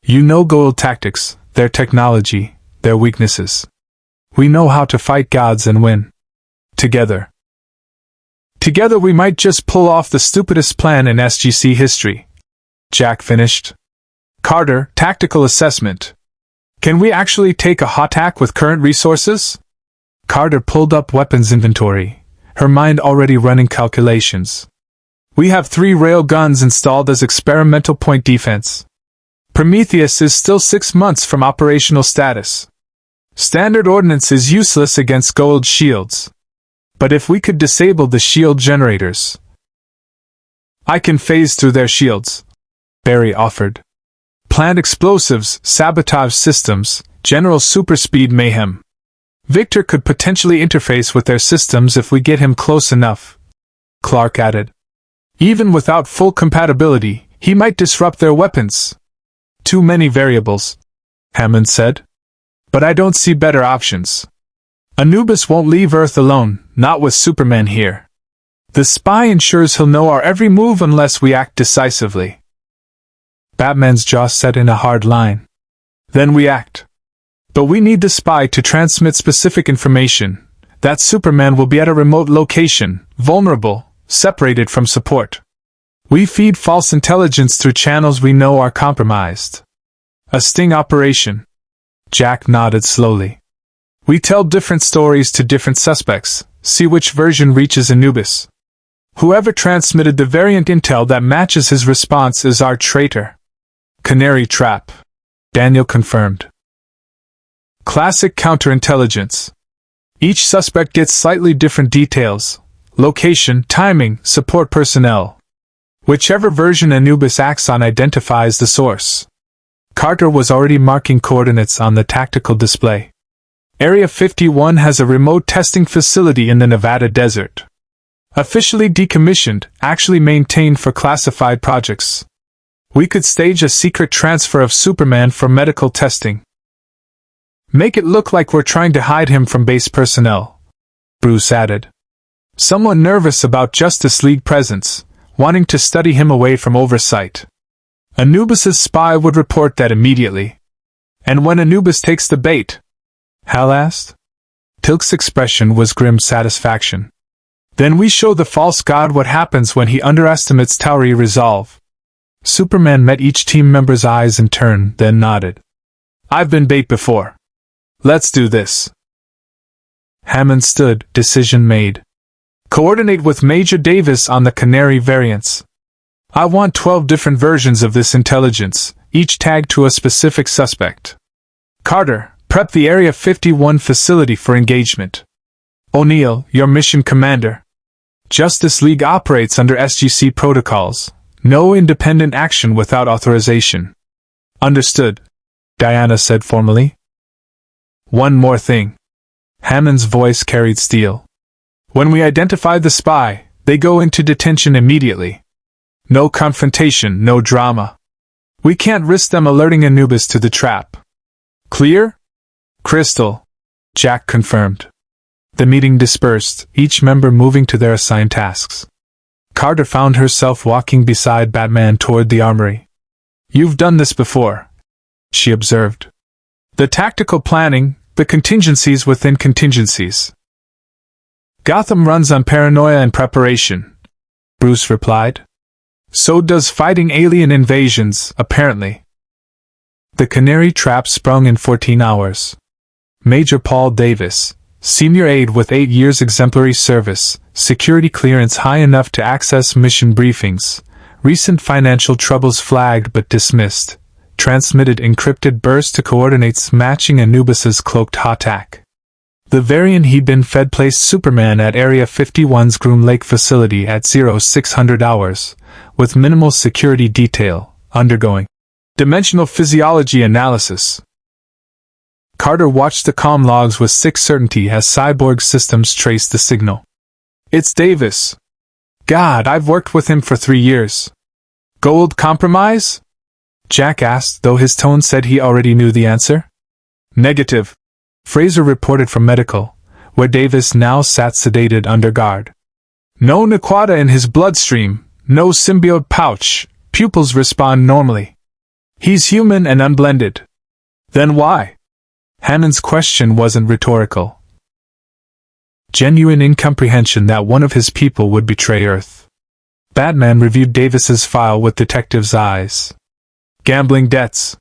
You know Goa'uld tactics, their technology, their weaknesses. We know how to fight gods and win. Together. Together we might just pull off the stupidest plan in SGC history. Jack finished. Carter, tactical assessment. Can we actually take a HOTAC with current resources? Carter pulled up weapons inventory, her mind already running calculations. We have 3 rail guns installed as experimental point defense. Prometheus is still 6 months from operational status. Standard ordnance is useless against Goa'uld shields. But if we could disable the shield generators... I can phase through their shields, Barry offered. Plant explosives, sabotage systems, general superspeed mayhem. Victor could potentially interface with their systems if we get him close enough, Clark added. Even without full compatibility, he might disrupt their weapons. Too many variables, Hammond said. But I don't see better options. Anubis won't leave Earth alone, not with Superman here. The spy ensures he'll know our every move unless we act decisively. Batman's jaw set in a hard line. Then we act. But we need the spy to transmit specific information, that Superman will be at a remote location, vulnerable, separated from support. We feed false intelligence through channels we know are compromised. A sting operation. Jack nodded slowly. We tell different stories to different suspects, see which version reaches Anubis. Whoever transmitted the variant intel that matches his response is our traitor. Canary trap, Daniel confirmed. Classic counterintelligence. Each suspect gets slightly different details: location, timing, support personnel. Whichever version Anubis acts on identifies the source. Carter was already marking coordinates on the tactical display. Area 51 has a remote testing facility in the Nevada desert. Officially decommissioned, actually maintained for classified projects. We could stage a secret transfer of Superman for medical testing. Make it look like we're trying to hide him from base personnel, Bruce added. Someone nervous about Justice League presence, wanting to study him away from oversight. Anubis's spy would report that immediately. And when Anubis takes the bait? Hal asked. Tilk's expression was grim satisfaction. Then we show the false god what happens when he underestimates Tau'ri resolve. Superman met each team member's eyes in turn, then nodded. I've been bait before. Let's do this. Hammond stood, decision made. Coordinate with Major Davis on the Canary variants. I want 12 different versions of this intelligence, each tagged to a specific suspect. Carter, prep the Area 51 facility for engagement. O'Neill, your mission commander. Justice League operates under SGC protocols. No independent action without authorization. Understood, Diana said formally. One more thing. Hammond's voice carried steel. When we identify the spy, they go into detention immediately. No confrontation, no drama. We can't risk them alerting Anubis to the trap. Clear? Crystal, Jack confirmed. The meeting dispersed, each member moving to their assigned tasks. Carter found herself walking beside Batman toward the armory. You've done this before, she observed. The tactical planning, the contingencies within contingencies. Gotham runs on paranoia and preparation, Bruce replied. So does fighting alien invasions, apparently. The Canary trap sprung in 14 hours. Major Paul Davis, senior aide with 8 years exemplary service, security clearance high enough to access mission briefings, recent financial troubles flagged but dismissed, transmitted encrypted burst to coordinates matching Anubis's cloaked attack. The variant he'd been fed placed Superman at Area 51's Groom Lake facility at 0600 hours, with minimal security detail, undergoing dimensional physiology analysis. Carter watched the comm logs with sick certainty as Cyborg systems traced the signal. It's Davis. God, I've worked with him for 3 years. Goa'uld compromise? Jack asked, though his tone said he already knew the answer. Negative, Fraser reported from medical, where Davis now sat sedated under guard. No naquadah in his bloodstream, no symbiote pouch, pupils respond normally. He's human and unblended. Then why? Hammond's question wasn't rhetorical. Genuine incomprehension that one of his people would betray Earth. Batman reviewed Davis's file with detective's eyes. Gambling debts.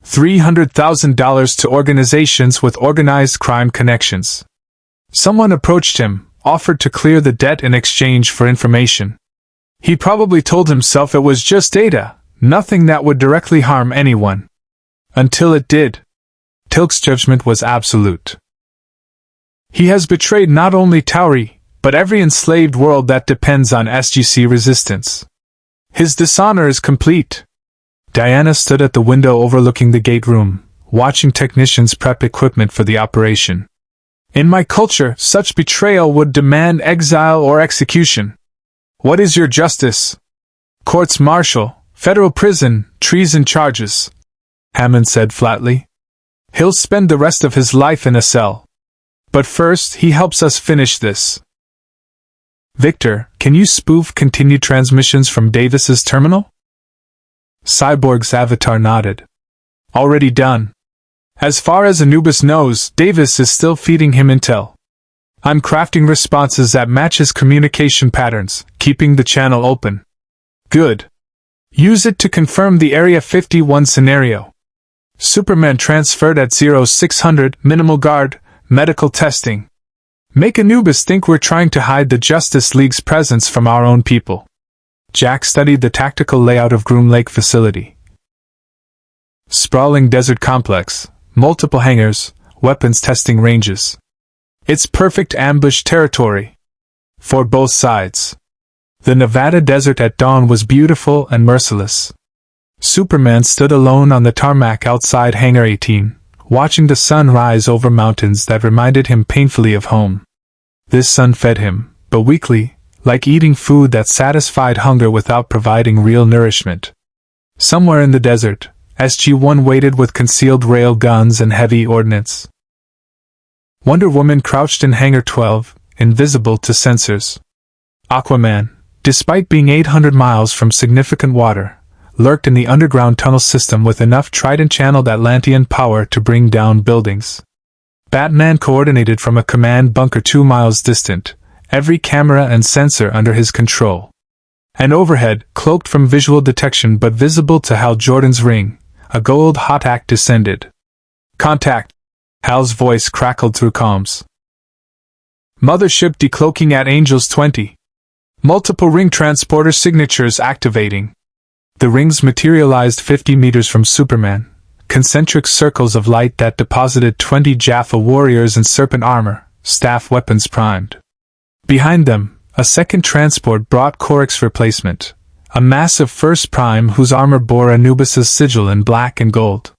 $300,000 to organizations with organized crime connections. Someone approached him, offered to clear the debt in exchange for information. He probably told himself it was just data, nothing that would directly harm anyone. Until it did. Tilk's judgment was absolute. He has betrayed not only Tau'ri, but every enslaved world that depends on SGC resistance. His dishonor is complete. Diana stood at the window overlooking the gate room, watching technicians prep equipment for the operation. In my culture, such betrayal would demand exile or execution. What is your justice? Courts martial, federal prison, treason charges, Hammond said flatly. He'll spend the rest of his life in a cell. But first, he helps us finish this. Victor, can you spoof continued transmissions from Davis's terminal? Cyborg's avatar nodded. Already done. As far as Anubis knows, Davis is still feeding him intel. I'm crafting responses that match his communication patterns, keeping the channel open. Good. Use it to confirm the Area 51 scenario. Superman transferred at 0600, minimal guard, medical testing. Make Anubis think we're trying to hide the Justice League's presence from our own people. Jack studied the tactical layout of Groom Lake facility. Sprawling desert complex, multiple hangars, weapons testing ranges. It's perfect ambush territory. For both sides. The Nevada desert at dawn was beautiful and merciless. Superman stood alone on the tarmac outside Hangar 18, watching the sun rise over mountains that reminded him painfully of home. This sun fed him, but weakly, like eating food that satisfied hunger without providing real nourishment. Somewhere in the desert, SG-1 waited with concealed rail guns and heavy ordnance. Wonder Woman crouched in Hangar 12, invisible to sensors. Aquaman, despite being 800 miles from significant water, lurked in the underground tunnel system with enough Trident-channeled Atlantean power to bring down buildings. Batman coordinated from a command bunker 2 miles distant, every camera and sensor under his control. And overhead, cloaked from visual detection but visible to Hal Jordan's ring, a Goa'uld hot-act descended. Contact! Hal's voice crackled through comms. Mothership decloaking at Angels 20. Multiple ring transporter signatures activating. The rings materialized 50 meters from Superman, concentric circles of light that deposited 20 Jaffa warriors in serpent armor, staff weapons primed. Behind them, a second transport brought Korik's replacement, a massive first prime whose armor bore Anubis's sigil in black and gold.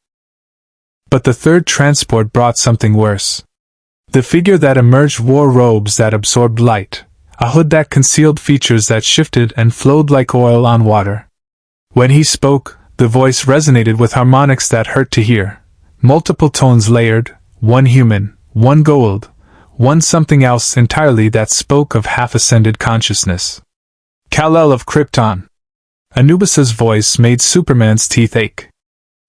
But the third transport brought something worse. The figure that emerged wore robes that absorbed light, a hood that concealed features that shifted and flowed like oil on water. When he spoke, the voice resonated with harmonics that hurt to hear, multiple tones layered, one human, one Goa'uld, one something else entirely that spoke of half-ascended consciousness. Kal-El of Krypton. Anubis's voice made Superman's teeth ache.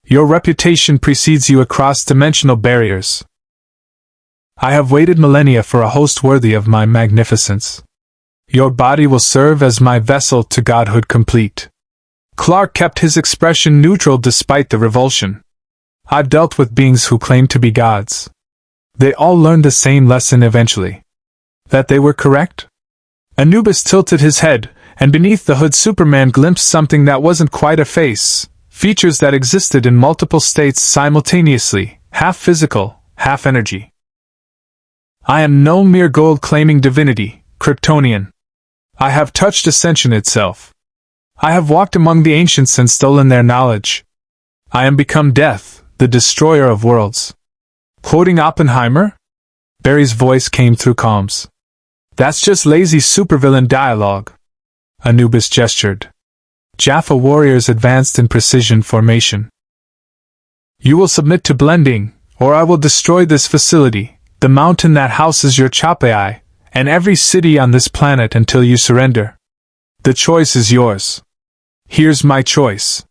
Your reputation precedes you across dimensional barriers. I have waited millennia for a host worthy of my magnificence. Your body will serve as my vessel to godhood complete. Clark kept his expression neutral despite the revulsion. I've dealt with beings who claim to be gods. They all learned the same lesson eventually. That they were correct? Anubis tilted his head, and beneath the hood Superman glimpsed something that wasn't quite a face, features that existed in multiple states simultaneously, half physical, half energy. I am no mere gold-claiming divinity, Kryptonian. I have touched ascension itself. I have walked among the ancients and stolen their knowledge. I am become death, the destroyer of worlds. Quoting Oppenheimer? Barry's voice came through comms. That's just lazy supervillain dialogue. Anubis gestured. Jaffa warriors advanced in precision formation. You will submit to blending, or I will destroy this facility, the mountain that houses your Chopei, and every city on this planet until you surrender. The choice is yours. Here's my choice.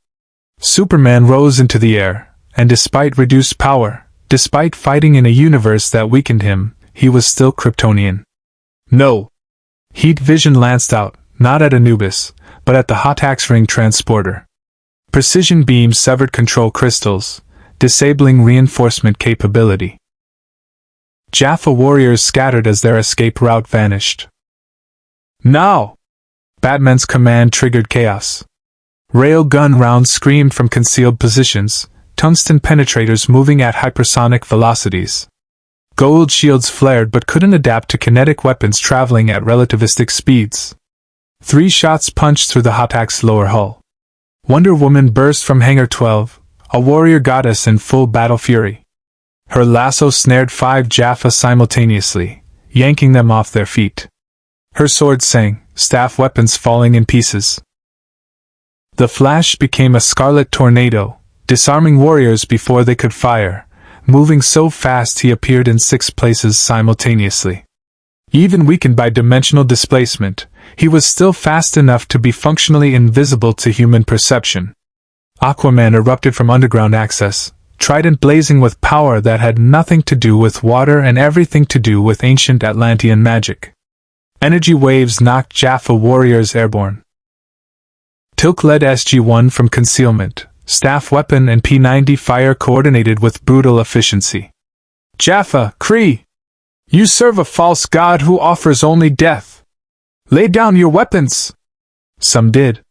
Superman rose into the air, and despite reduced power, despite fighting in a universe that weakened him, he was still Kryptonian. No. Heat vision lanced out, not at Anubis, but at the Hotax ring transporter. Precision beams severed control crystals, disabling reinforcement capability. Jaffa warriors scattered as their escape route vanished. Now! Batman's command triggered chaos. Railgun rounds screamed from concealed positions, tungsten penetrators moving at hypersonic velocities. Goa'uld shields flared but couldn't adapt to kinetic weapons traveling at relativistic speeds. 3 shots punched through the Hotax's lower hull. Wonder Woman burst from Hangar 12, a warrior goddess in full battle fury. Her lasso snared 5 Jaffa simultaneously, yanking them off their feet. Her sword sang, staff weapons falling in pieces. The Flash became a scarlet tornado, disarming warriors before they could fire, moving so fast he appeared in 6 places simultaneously. Even weakened by dimensional displacement, he was still fast enough to be functionally invisible to human perception. Aquaman erupted from underground access, trident blazing with power that had nothing to do with water and everything to do with ancient Atlantean magic. Energy waves knocked Jaffa warriors airborne. Tilk led SG-1 from concealment, staff weapon and P-90 fire coordinated with brutal efficiency. Jaffa, Kree! You serve a false god who offers only death. Lay down your weapons. Some did.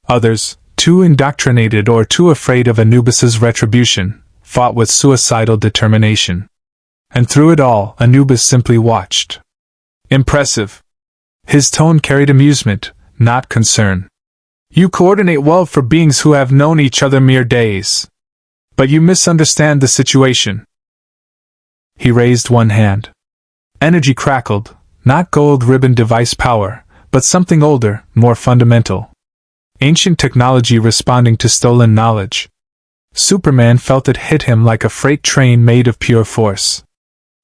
Others, too indoctrinated or too afraid of Anubis's retribution, fought with suicidal determination. And through it all, Anubis simply watched. Impressive. His tone carried amusement, not concern. You coordinate well for beings who have known each other mere days. But you misunderstand the situation. He raised one hand. Energy crackled, not gold ribbon device power, but something older, more fundamental. Ancient technology responding to stolen knowledge. Superman felt it hit him like a freight train made of pure force.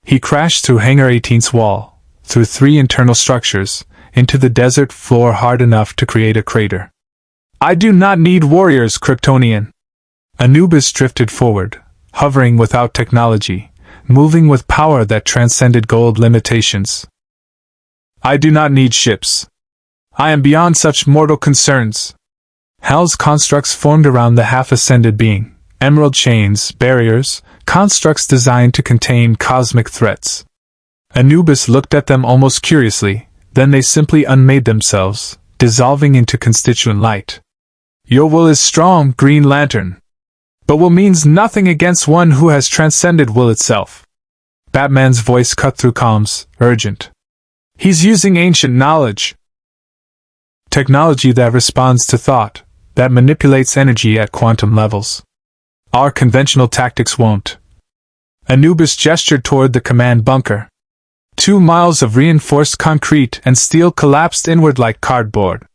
He crashed through Hangar 18's wall, through 3 internal structures, into the desert floor hard enough to create a crater. I do not need warriors, Kryptonian. Anubis drifted forward, hovering without technology, moving with power that transcended Goa'uld limitations. I do not need ships. I am beyond such mortal concerns. Hal's constructs formed around the half-ascended being, emerald chains, barriers, constructs designed to contain cosmic threats. Anubis looked at them almost curiously, then they simply unmade themselves, dissolving into constituent light. Your will is strong, Green Lantern. But will means nothing against one who has transcended will itself. Batman's voice cut through calms, urgent. He's using ancient knowledge. Technology that responds to thought, that manipulates energy at quantum levels. Our conventional tactics won't. Anubis gestured toward the command bunker. 2 miles of reinforced concrete and steel collapsed inward like cardboard.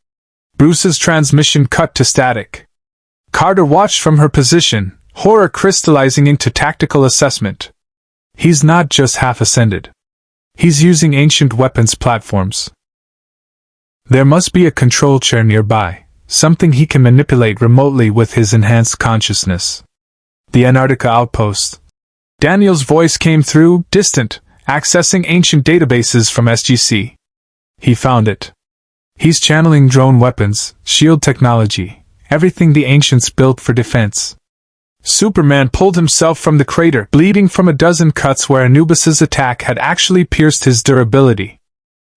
Bruce's transmission cut to static. Carter watched from her position, horror crystallizing into tactical assessment. He's not just half-ascended. He's using ancient weapons platforms. There must be a control chair nearby, something he can manipulate remotely with his enhanced consciousness. The Antarctica outpost. Daniel's voice came through, distant, accessing ancient databases from SGC. He found it. He's channeling drone weapons, shield technology, everything the ancients built for defense. Superman pulled himself from the crater, bleeding from a dozen cuts where Anubis's attack had actually pierced his durability.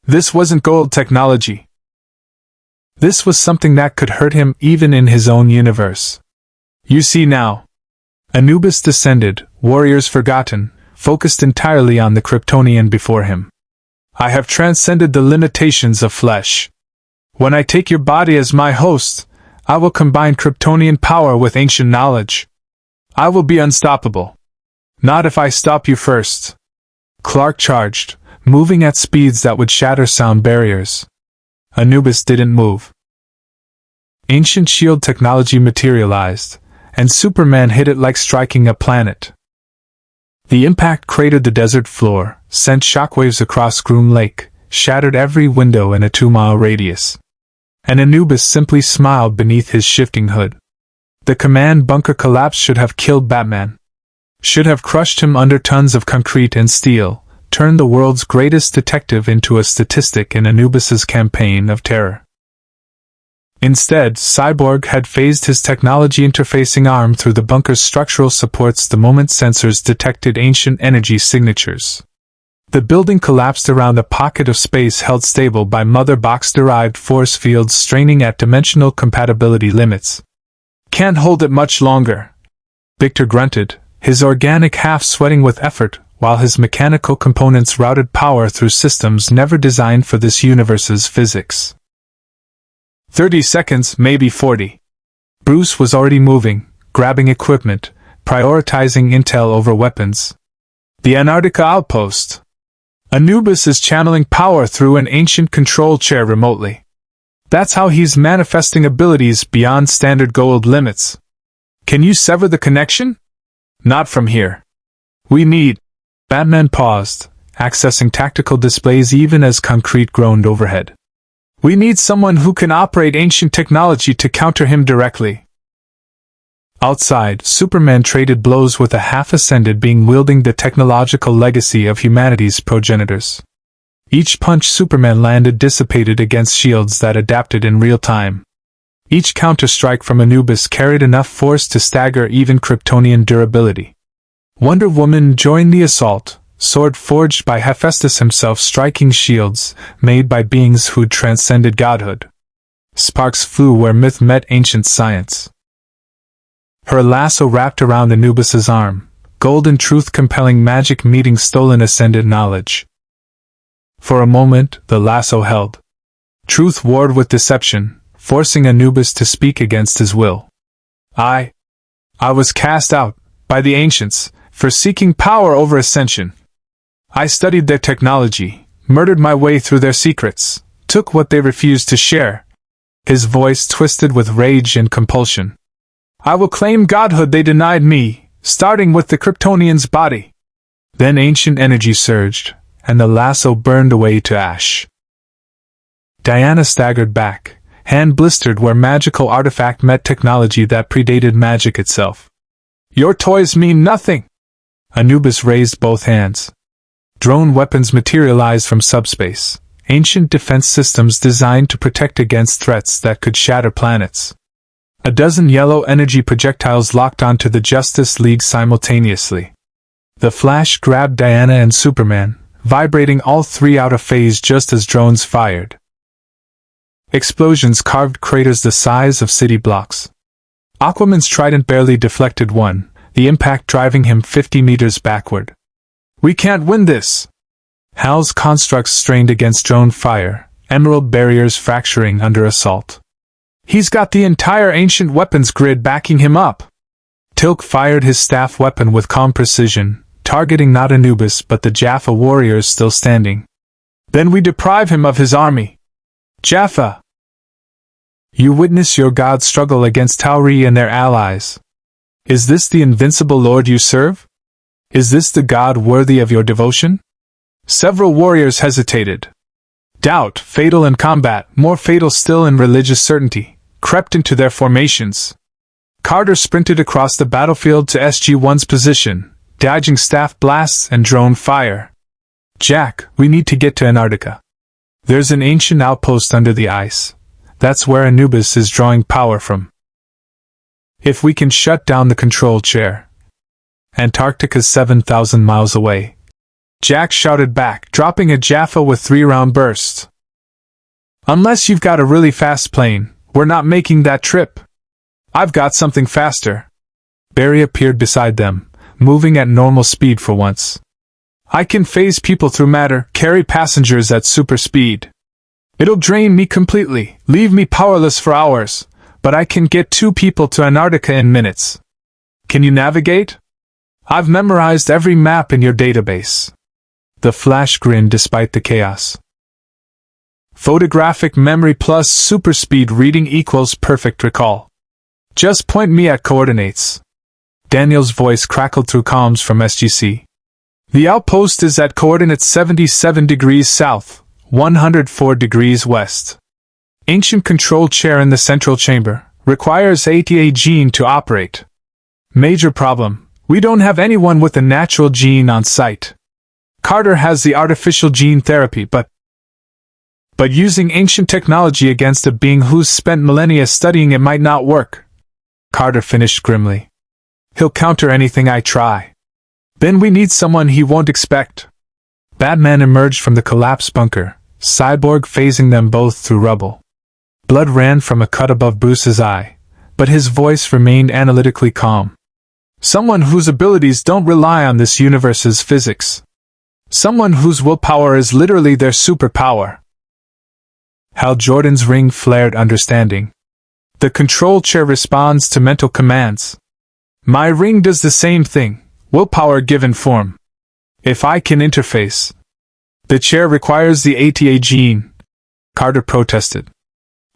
This wasn't Goa'uld technology. This was something that could hurt him even in his own universe. You see now. Anubis descended, warriors forgotten, focused entirely on the Kryptonian before him. I have transcended the limitations of flesh. When I take your body as my host, I will combine Kryptonian power with ancient knowledge. I will be unstoppable. Not if I stop you first. Clark charged, moving at speeds that would shatter sound barriers. Anubis didn't move. Ancient shield technology materialized, and Superman hit it like striking a planet. The impact cratered the desert floor, sent shockwaves across Groom Lake, shattered every window in a 2-mile radius. And Anubis simply smiled beneath his shifting hood. The command bunker collapse should have killed Batman. Should have crushed him under tons of concrete and steel, turned the world's greatest detective into a statistic in Anubis's campaign of terror. Instead, Cyborg had phased his technology interfacing arm through the bunker's structural supports the moment sensors detected ancient energy signatures. The building collapsed around a pocket of space held stable by mother box-derived force fields straining at dimensional compatibility limits. Can't hold it much longer. Victor grunted, his organic half sweating with effort, while his mechanical components routed power through systems never designed for this universe's physics. 30 seconds, maybe 40. Bruce was already moving, grabbing equipment, prioritizing intel over weapons. The Antarctica outpost. Anubis is channeling power through an ancient control chair remotely. That's how he's manifesting abilities beyond standard Goa'uld limits. Can you sever the connection? Not from here. We need... Batman paused, accessing tactical displays even as concrete groaned overhead. We need someone who can operate ancient technology to counter him directly. Outside, Superman traded blows with a half-ascended being wielding the technological legacy of humanity's progenitors. Each punch Superman landed dissipated against shields that adapted in real time. Each counter-strike from Anubis carried enough force to stagger even Kryptonian durability. Wonder Woman joined the assault, sword forged by Hephaestus himself striking shields made by beings who'd transcended godhood. Sparks flew where myth met ancient science. Her lasso wrapped around Anubis's arm, golden truth compelling magic meeting stolen ascendant knowledge. For a moment, the lasso held. Truth warred with deception, forcing Anubis to speak against his will. I was cast out, by the ancients, for seeking power over ascension. I studied their technology, murdered my way through their secrets, took what they refused to share. His voice twisted with rage and compulsion. I will claim godhood they denied me, starting with the Kryptonian's body. Then ancient energy surged, and the lasso burned away to ash. Diana staggered back, hand blistered where magical artifact met technology that predated magic itself. Your toys mean nothing! Anubis raised both hands. Drone weapons materialized from subspace, ancient defense systems designed to protect against threats that could shatter planets. A dozen yellow energy projectiles locked onto the Justice League simultaneously. The flash grabbed Diana and Superman, vibrating all three out of phase just as drones fired. Explosions carved craters the size of city blocks. Aquaman's trident barely deflected one, the impact driving him 50 meters backward. We can't win this! Hal's constructs strained against drone fire, emerald barriers fracturing under assault. He's got the entire ancient weapons grid backing him up. Tilk fired his staff weapon with calm precision, targeting not Anubis but the Jaffa warriors still standing. Then we deprive him of his army. Jaffa! You witness your god struggle against Tauri and their allies. Is this the invincible lord you serve? Is this the god worthy of your devotion? Several warriors hesitated. Doubt, fatal in combat, more fatal still in religious certainty, crept into their formations. Carter sprinted across the battlefield to SG-1's position, dodging staff blasts and drone fire. Jack, we need to get to Antarctica. There's an ancient outpost under the ice. That's where Anubis is drawing power from. If we can shut down the control chair. Antarctica's 7,000 miles away. Jack shouted back, dropping a Jaffa with 3-round bursts. Unless you've got a really fast plane, we're not making that trip. I've got something faster. Barry appeared beside them, moving at normal speed for once. I can phase people through matter, carry passengers at super speed. It'll drain me completely, leave me powerless for hours, but I can get 2 people to Antarctica in minutes. Can you navigate? I've memorized every map in your database. The Flash grinned despite the chaos. Photographic memory plus super speed reading equals perfect recall. Just point me at coordinates. Daniel's voice crackled through comms from SGC. The outpost is at coordinates 77 degrees south, 104 degrees west. Ancient control chair in the central chamber. Requires ATA gene to operate. Major problem. We don't have anyone with a natural gene on site. Carter has the artificial gene therapy, but using ancient technology against a being who's spent millennia studying it might not work. Carter finished grimly. He'll counter anything I try. Then we need someone he won't expect. Batman emerged from the collapsed bunker, Cyborg phasing them both through rubble. Blood ran from a cut above Bruce's eye, but his voice remained analytically calm. Someone whose abilities don't rely on this universe's physics. Someone whose willpower is literally their superpower. Hal Jordan's ring flared understanding. The control chair responds to mental commands. My ring does the same thing, willpower given form. If I can interface. The chair requires the ATA gene. Carter protested.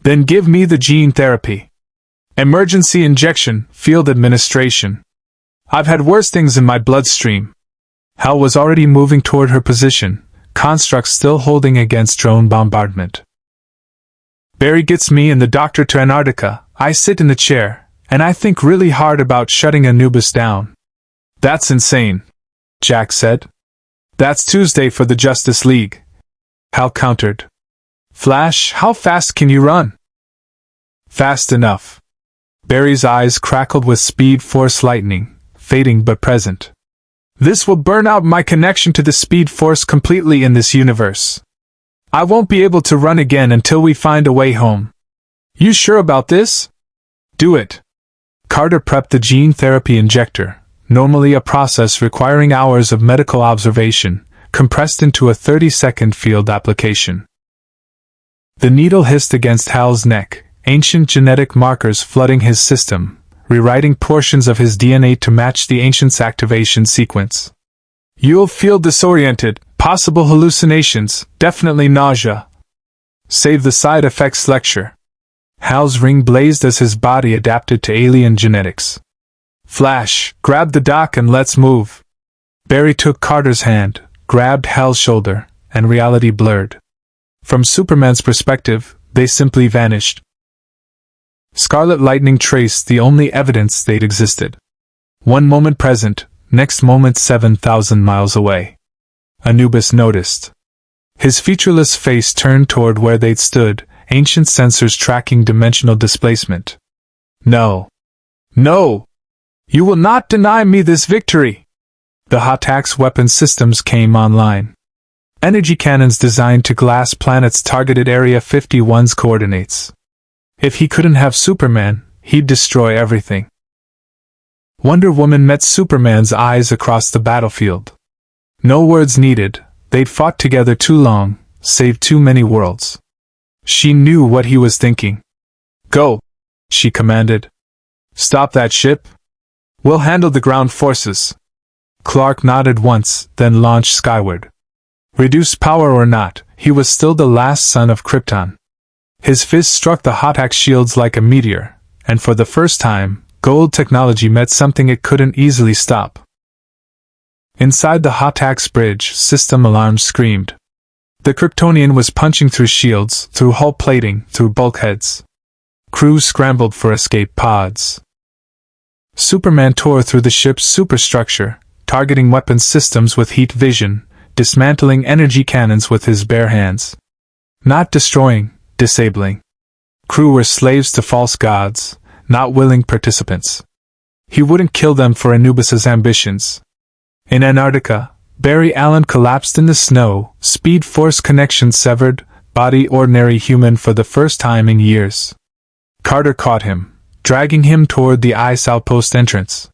Then give me the gene therapy. Emergency injection, field administration. I've had worse things in my bloodstream. Hal was already moving toward her position, constructs still holding against drone bombardment. Barry gets me and the doctor to Antarctica. I sit in the chair, and I think really hard about shutting Anubis down. That's insane, Jack said. That's Tuesday for the Justice League. Hal countered. Flash, how fast can you run? Fast enough. Barry's eyes crackled with speed force lightning, fading but present. This will burn out my connection to the Speed Force completely in this universe. I won't be able to run again until we find a way home. You sure about this? Do it. Carter prepped the gene therapy injector, normally a process requiring hours of medical observation, compressed into a 30-second field application. The needle hissed against Hal's neck, ancient genetic markers flooding his system, rewriting portions of his DNA to match the ancient's activation sequence. You'll feel disoriented, possible hallucinations, definitely nausea. Save the side effects lecture. Hal's ring blazed as his body adapted to alien genetics. Flash, grab the dock and let's move. Barry took Carter's hand, grabbed Hal's shoulder, and reality blurred. From Superman's perspective, they simply vanished. Scarlet lightning traced the only evidence they'd existed. One moment present, next moment 7,000 miles away. Anubis noticed. His featureless face turned toward where they'd stood, ancient sensors tracking dimensional displacement. No. No! You will not deny me this victory! The Hatak's weapon systems came online. Energy cannons designed to glass planets targeted Area 51's coordinates. If he couldn't have Superman, he'd destroy everything. Wonder Woman met Superman's eyes across the battlefield. No words needed, they'd fought together too long, saved too many worlds. She knew what he was thinking. Go, she commanded. Stop that ship. We'll handle the ground forces. Clark nodded once, then launched skyward. Reduced power or not, he was still the last son of Krypton. His fist struck the Hatak shields like a meteor, and for the first time, Goa'uld technology met something it couldn't easily stop. Inside the Hatak's bridge, system alarms screamed. The Kryptonian was punching through shields, through hull plating, through bulkheads. Crews scrambled for escape pods. Superman tore through the ship's superstructure, targeting weapons systems with heat vision, dismantling energy cannons with his bare hands. Not destroying, disabling. Crew were slaves to false gods, not willing participants. He wouldn't kill them for Anubis's ambitions. In Antarctica, Barry Allen collapsed in the snow, Speed Force connection severed, body ordinary human for the first time in years. Carter caught him, dragging him toward the ice outpost entrance.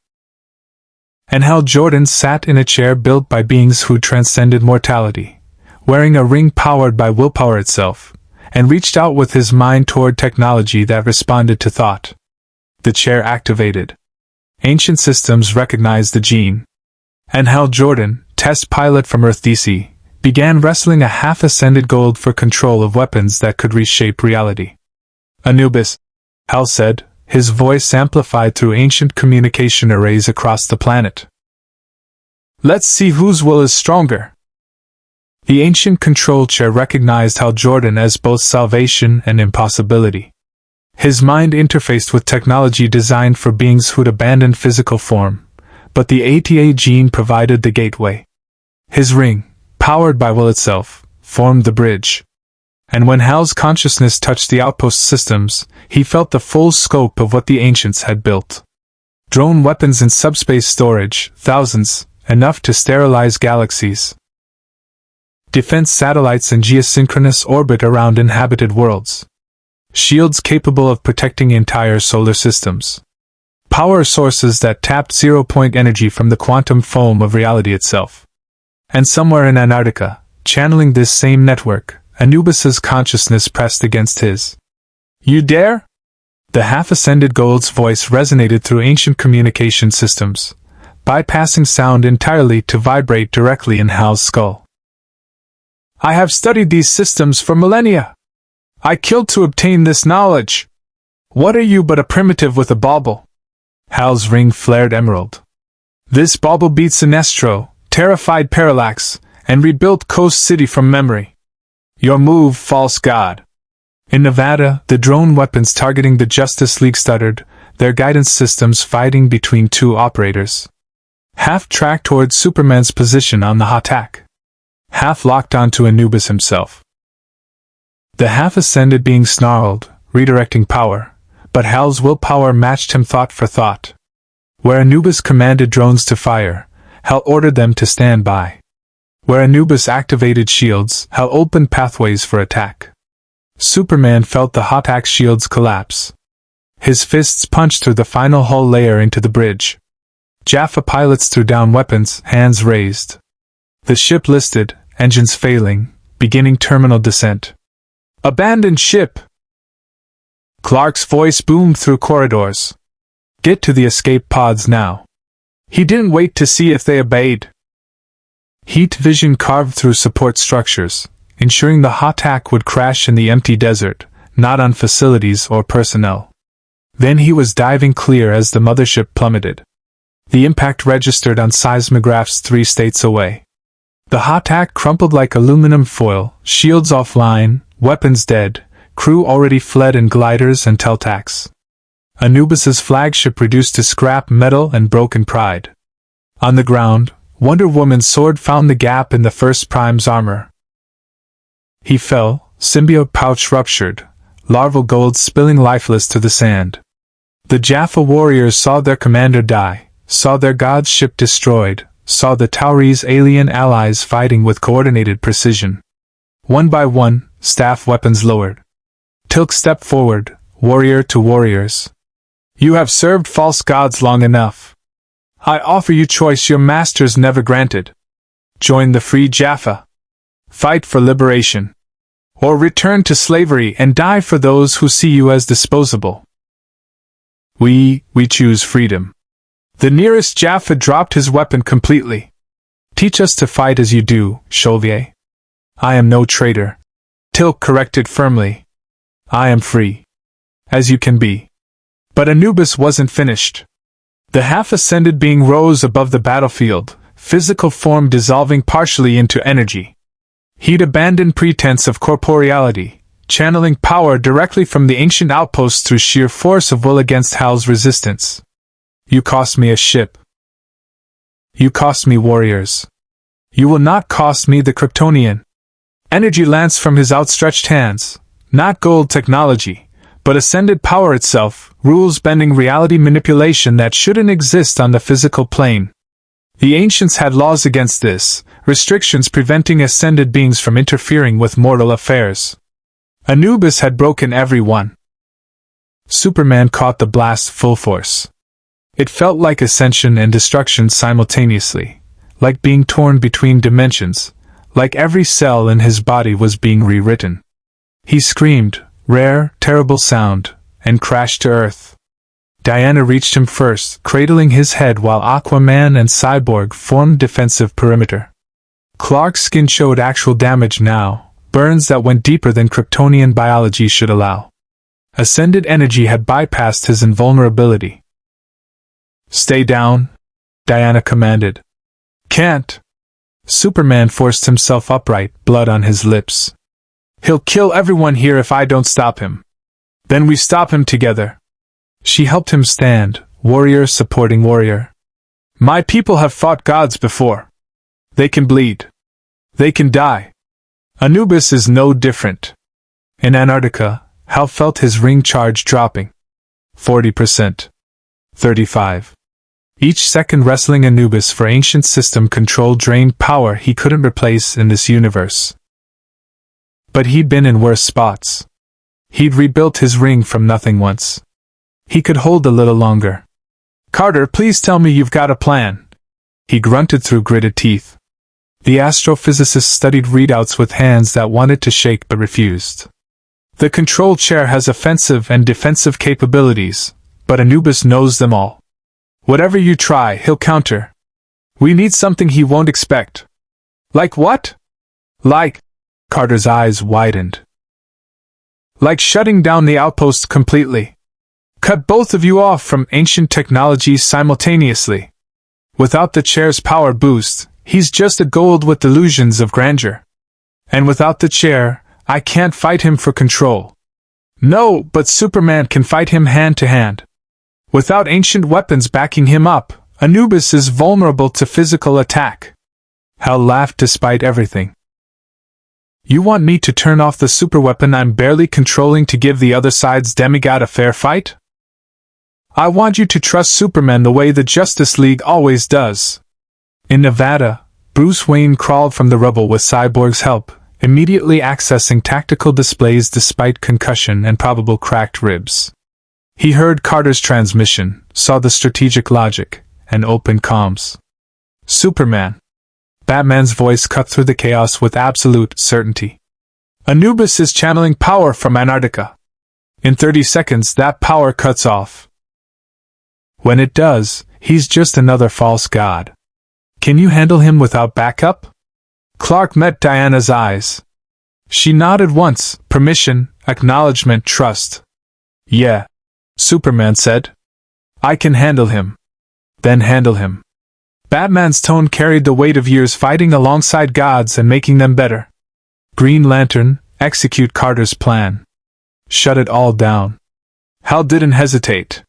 And Hal Jordan sat in a chair built by beings who transcended mortality, wearing a ring powered by willpower itself, and reached out with his mind toward technology that responded to thought. The chair activated. Ancient systems recognized the gene. And Hal Jordan, test pilot from Earth DC, began wrestling a half-ascended Goa'uld for control of weapons that could reshape reality. Anubis, Hal said, his voice amplified through ancient communication arrays across the planet. Let's see whose will is stronger. The ancient control chair recognized Hal Jordan as both salvation and impossibility. His mind interfaced with technology designed for beings who'd abandoned physical form, but the ATA gene provided the gateway. His ring, powered by will itself, formed the bridge. And when Hal's consciousness touched the outpost systems, he felt the full scope of what the ancients had built. Drone weapons in subspace storage, thousands, enough to sterilize galaxies. Defense satellites in geosynchronous orbit around inhabited worlds. Shields capable of protecting entire solar systems. Power sources that tapped zero-point energy from the quantum foam of reality itself. And somewhere in Antarctica, channeling this same network, Anubis's consciousness pressed against his. You dare? The half-ascended Goa'uld's voice resonated through ancient communication systems, bypassing sound entirely to vibrate directly in Hal's skull. I have studied these systems for millennia. I killed to obtain this knowledge. What are you but a primitive with a bauble? Hal's ring flared emerald. This bauble beat Sinestro, terrified Parallax, and rebuilt Coast City from memory. Your move, false god. In Nevada, the drone weapons targeting the Justice League stuttered, their guidance systems fighting between two operators. Half tracked toward Superman's position on the Hatak. Half locked onto Anubis himself. The half-ascended being snarled, redirecting power, but Hal's willpower matched him thought for thought. Where Anubis commanded drones to fire, Hal ordered them to stand by. Where Anubis activated shields, Hal opened pathways for attack. Superman felt the hot axe shields collapse. His fists punched through the final hull layer into the bridge. Jaffa pilots threw down weapons, hands raised. The ship listed, engines failing, beginning terminal descent. Abandon ship! Clark's voice boomed through corridors. Get to the escape pods now. He didn't wait to see if they obeyed. Heat vision carved through support structures, ensuring the hot attack would crash in the empty desert, not on facilities or personnel. Then he was diving clear as the mothership plummeted. The impact registered on seismographs 3 states away. The hot attack crumpled like aluminum foil, shields offline, weapons dead, crew already fled in gliders and teltacs. Anubis's flagship reduced to scrap metal and broken pride. On the ground, Wonder Woman's sword found the gap in the first Prime's armor. He fell, symbiote pouch ruptured, larval Goa'uld spilling lifeless to the sand. The Jaffa warriors saw their commander die, saw their god's ship destroyed, saw the Tauri's alien allies fighting with coordinated precision. One by one, staff weapons lowered. Tilk stepped forward, warrior to warriors. You have served false gods long enough. I offer you choice your masters never granted. Join the free Jaffa. Fight for liberation. Or return to slavery and die for those who see you as disposable. We choose freedom. The nearest Jaffa dropped his weapon completely. Teach us to fight as you do, Chauvier. I am no traitor. Tilk corrected firmly. I am free. As you can be. But Anubis wasn't finished. The half-ascended being rose above the battlefield, physical form dissolving partially into energy. He'd abandoned pretense of corporeality, channeling power directly from the ancient outposts through sheer force of will against Hal's resistance. You cost me a ship. You cost me warriors. You will not cost me the Kryptonian. Energy lanced from his outstretched hands, not Goa'uld technology, but ascended power itself, rules-bending reality manipulation that shouldn't exist on the physical plane. The ancients had laws against this, restrictions preventing ascended beings from interfering with mortal affairs. Anubis had broken every one. Superman caught the blast full force. It felt like ascension and destruction simultaneously, like being torn between dimensions, like every cell in his body was being rewritten. He screamed, rare, terrible sound, and crashed to earth. Diana reached him first, cradling his head while Aquaman and Cyborg formed defensive perimeter. Clark's skin showed actual damage now, burns that went deeper than Kryptonian biology should allow. Ascended energy had bypassed his invulnerability. Stay down, Diana commanded. Can't. Superman forced himself upright, blood on his lips. He'll kill everyone here if I don't stop him. Then we stop him together. She helped him stand, warrior supporting warrior. My people have fought gods before. They can bleed. They can die. Anubis is no different. In Antarctica, Hal felt his ring charge dropping. 40%. 35. Each second wrestling Anubis for ancient system control drained power he couldn't replace in this universe. But he'd been in worse spots. He'd rebuilt his ring from nothing once. He could hold a little longer. Carter, please tell me you've got a plan. He grunted through gritted teeth. The astrophysicist studied readouts with hands that wanted to shake but refused. The control chair has offensive and defensive capabilities, but Anubis knows them all. Whatever you try, he'll counter. We need something he won't expect. Like what? Like... Carter's eyes widened. Like shutting down the outpost completely. Cut both of you off from ancient technologies simultaneously. Without the chair's power boost, he's just a Goa'uld with delusions of grandeur. And without the chair, I can't fight him for control. No, but Superman can fight him hand to hand. Without ancient weapons backing him up, Anubis is vulnerable to physical attack. Hal laughed despite everything. You want me to turn off the superweapon I'm barely controlling to give the other side's demigod a fair fight? I want you to trust Superman the way the Justice League always does. In Nevada, Bruce Wayne crawled from the rubble with Cyborg's help, immediately accessing tactical displays despite concussion and probable cracked ribs. He heard Carter's transmission, saw the strategic logic, and opened comms. Superman. Batman's voice cut through the chaos with absolute certainty. Anubis is channeling power from Antarctica. In 30 seconds, that power cuts off. When it does, he's just another false god. Can you handle him without backup? Clark met Diana's eyes. She nodded once, permission, acknowledgement, trust. Yeah, Superman said. I can handle him. Then handle him. Batman's tone carried the weight of years fighting alongside gods and making them better. Green Lantern, execute Carter's plan. Shut it all down. Hal didn't hesitate.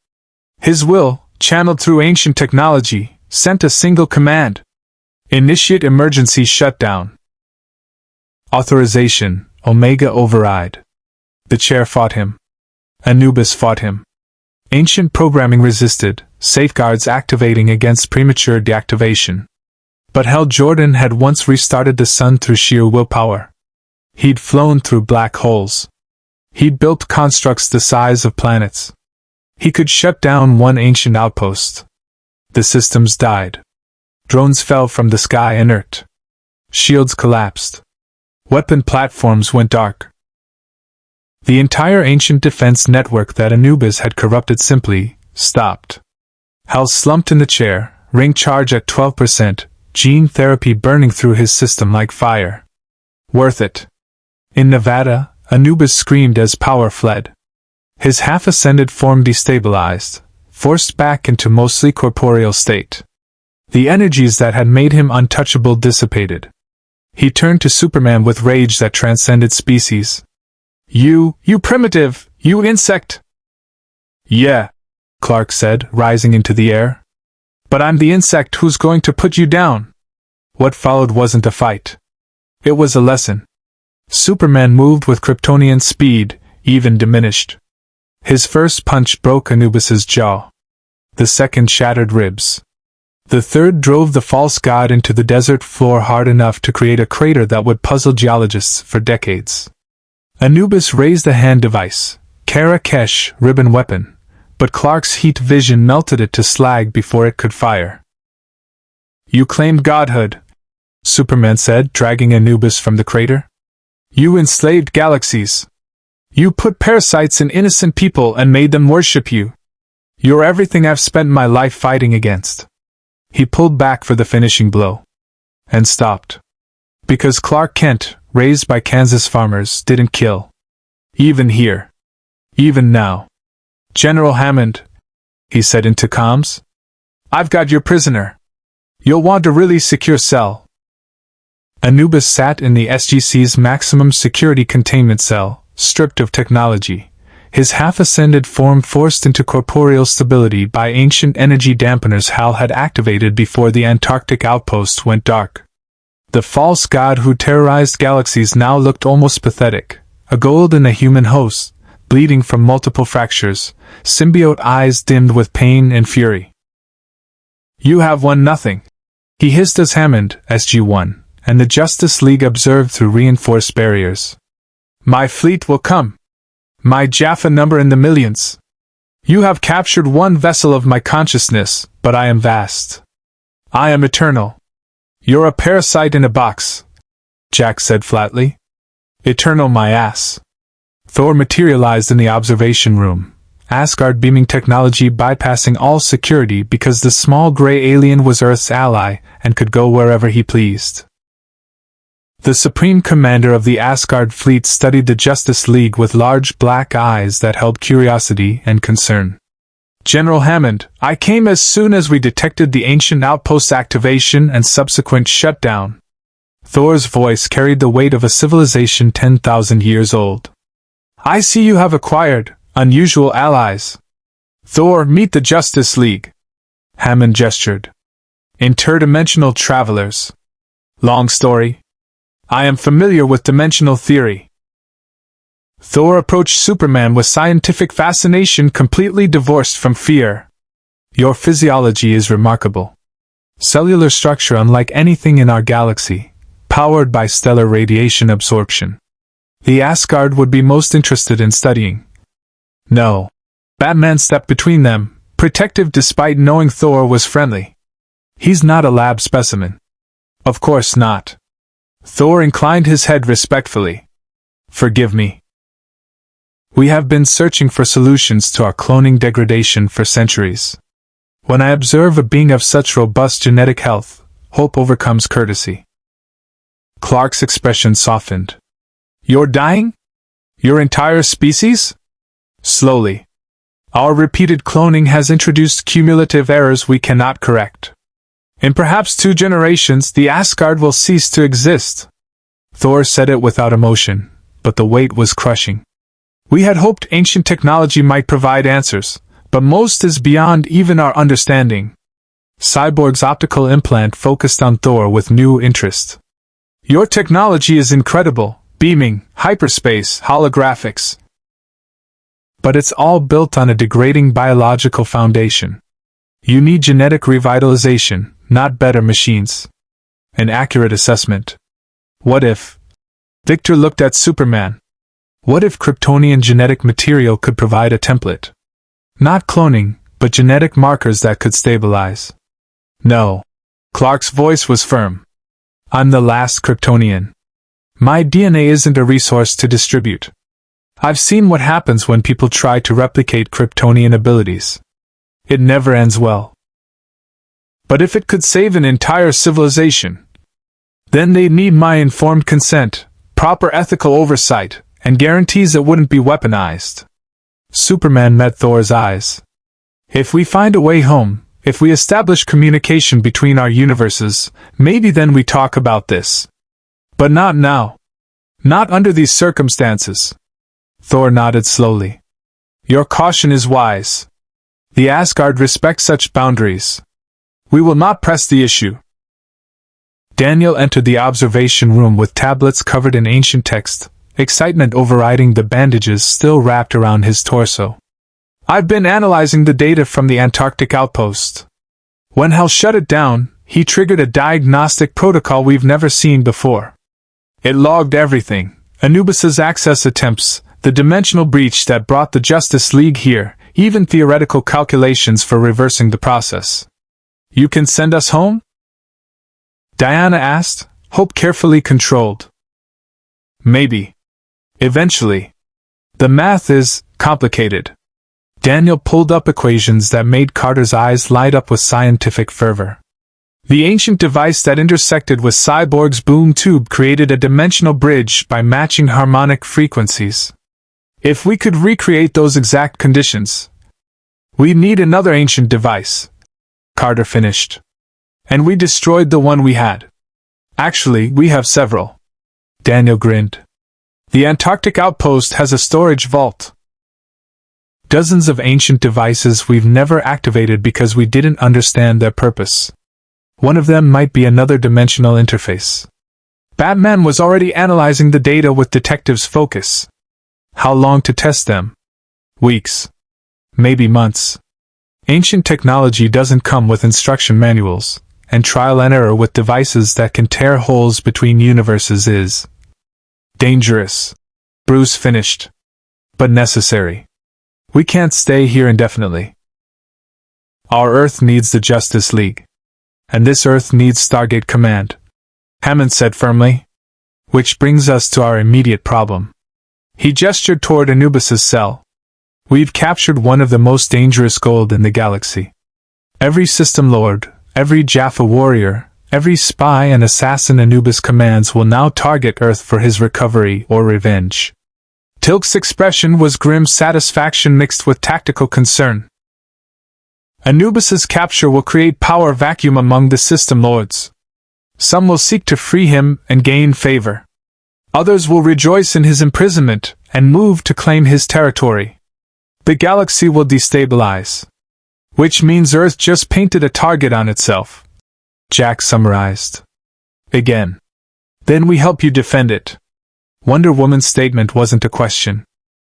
His will, channeled through ancient technology, sent a single command. Initiate emergency shutdown. Authorization, Omega override. The chair fought him. Anubis fought him. Ancient programming resisted, safeguards activating against premature deactivation. But Hal Jordan had once restarted the sun through sheer willpower. He'd flown through black holes. He'd built constructs the size of planets. He could shut down one ancient outpost. The systems died. Drones fell from the sky inert. Shields collapsed. Weapon platforms went dark. The entire ancient defense network that Anubis had corrupted simply stopped. Hal slumped in the chair, ring charge at 12%, gene therapy burning through his system like fire. Worth it. In Nevada, Anubis screamed as power fled. His half-ascended form destabilized, forced back into mostly corporeal state. The energies that had made him untouchable dissipated. He turned to Superman with rage that transcended species. You primitive, you insect! Yeah, Clark said, rising into the air. But I'm the insect who's going to put you down. What followed wasn't a fight. It was a lesson. Superman moved with Kryptonian speed, even diminished. His first punch broke Anubis's jaw. The second shattered ribs. The third drove the false god into the desert floor hard enough to create a crater that would puzzle geologists for decades. Anubis raised a hand device, Kara-Kesh ribbon weapon, but Clark's heat vision melted it to slag before it could fire. You claimed godhood, Superman said, dragging Anubis from the crater. You enslaved galaxies. You put parasites in innocent people and made them worship you. You're everything I've spent my life fighting against. He pulled back for the finishing blow. And stopped. Because Clark Kent, raised by Kansas farmers, didn't kill. Even here. Even now. General Hammond, he said into comms. I've got your prisoner. You'll want a really secure cell. Anubis sat in the SGC's maximum security containment cell, stripped of technology, his half-ascended form forced into corporeal stability by ancient energy dampeners Hal had activated before the Antarctic outpost went dark. The false god who terrorized galaxies now looked almost pathetic, a Goa'uld in a human host, bleeding from multiple fractures, symbiote eyes dimmed with pain and fury. You have won nothing, he hissed as Hammond, SG-1, and the Justice League observed through reinforced barriers. My fleet will come. My Jaffa number in the millions. You have captured one vessel of my consciousness, but I am vast. I am eternal. You're a parasite in a box, Jack said flatly. Eternal my ass. Thor materialized in the observation room, Asgard beaming technology bypassing all security because the small gray alien was Earth's ally and could go wherever he pleased. The Supreme Commander of the Asgard fleet studied the Justice League with large black eyes that held curiosity and concern. General Hammond, I came as soon as we detected the ancient outpost activation and subsequent shutdown. Thor's voice carried the weight of a civilization 10,000 years old. I see you have acquired unusual allies. Thor, meet the Justice League. Hammond gestured. Interdimensional travelers. Long story. I am familiar with dimensional theory. Thor approached Superman with scientific fascination completely divorced from fear. Your physiology is remarkable. Cellular structure unlike anything in our galaxy, powered by stellar radiation absorption. The Asgard would be most interested in studying. No. Batman stepped between them, protective despite knowing Thor was friendly. He's not a lab specimen. Of course not. Thor inclined his head respectfully. Forgive me. We have been searching for solutions to our cloning degradation for centuries. When I observe a being of such robust genetic health, hope overcomes courtesy. Clark's expression softened. You're dying? Your entire species? Slowly. Our repeated cloning has introduced cumulative errors we cannot correct. In perhaps 2 generations, the Asgard will cease to exist. Thor said it without emotion, but the weight was crushing. We had hoped ancient technology might provide answers, but most is beyond even our understanding. Cyborg's optical implant focused on Thor with new interest. Your technology is incredible, beaming, hyperspace, holographics. But it's all built on a degrading biological foundation. You need genetic revitalization, not better machines. An accurate assessment. What if? Victor looked at Superman. What if Kryptonian genetic material could provide a template? Not cloning, but genetic markers that could stabilize. No. Clark's voice was firm. I'm the last Kryptonian. My DNA isn't a resource to distribute. I've seen what happens when people try to replicate Kryptonian abilities. It never ends well. But if it could save an entire civilization, then they'd need my informed consent, proper ethical oversight, and guarantees it wouldn't be weaponized. Superman met Thor's eyes. If we find a way home, if we establish communication between our universes, maybe then we talk about this. But not now. Not under these circumstances. Thor nodded slowly. Your caution is wise. The Asgard respects such boundaries. We will not press the issue. Daniel entered the observation room with tablets covered in ancient text, excitement overriding the bandages still wrapped around his torso. I've been analyzing the data from the Antarctic outpost. When Hal shut it down, he triggered a diagnostic protocol we've never seen before. It logged everything: Anubis's access attempts, the dimensional breach that brought the Justice League here, even theoretical calculations for reversing the process. You can send us home? Diana asked, hope carefully controlled. Maybe. Eventually. The math is complicated. Daniel pulled up equations that made Carter's eyes light up with scientific fervor. The ancient device that intersected with Cyborg's boom tube created a dimensional bridge by matching harmonic frequencies. If we could recreate those exact conditions, we'd need another ancient device. Carter finished. And we destroyed the one we had. Actually, we have several. Daniel grinned. The Antarctic outpost has a storage vault. Dozens of ancient devices we've never activated because we didn't understand their purpose. One of them might be another dimensional interface. Batman was already analyzing the data with detective's focus. How long to test them? Weeks. Maybe months. Ancient technology doesn't come with instruction manuals, and trial and error with devices that can tear holes between universes is dangerous. Bruce finished. But necessary. We can't stay here indefinitely. Our Earth needs the Justice League. And this Earth needs Stargate Command, Hammond said firmly. Which brings us to our immediate problem. He gestured toward Anubis's cell. We've captured one of the most dangerous Goa'uld in the galaxy. Every system lord, every Jaffa warrior, every spy and assassin Anubis commands will now target Earth for his recovery or revenge. Tilk's expression was grim satisfaction mixed with tactical concern. Anubis's capture will create power vacuum among the system lords. Some will seek to free him and gain favor. Others will rejoice in his imprisonment and move to claim his territory. The galaxy will destabilize. Which means Earth just painted a target on itself. Jack summarized. Again. Then we help you defend it. Wonder Woman's statement wasn't a question.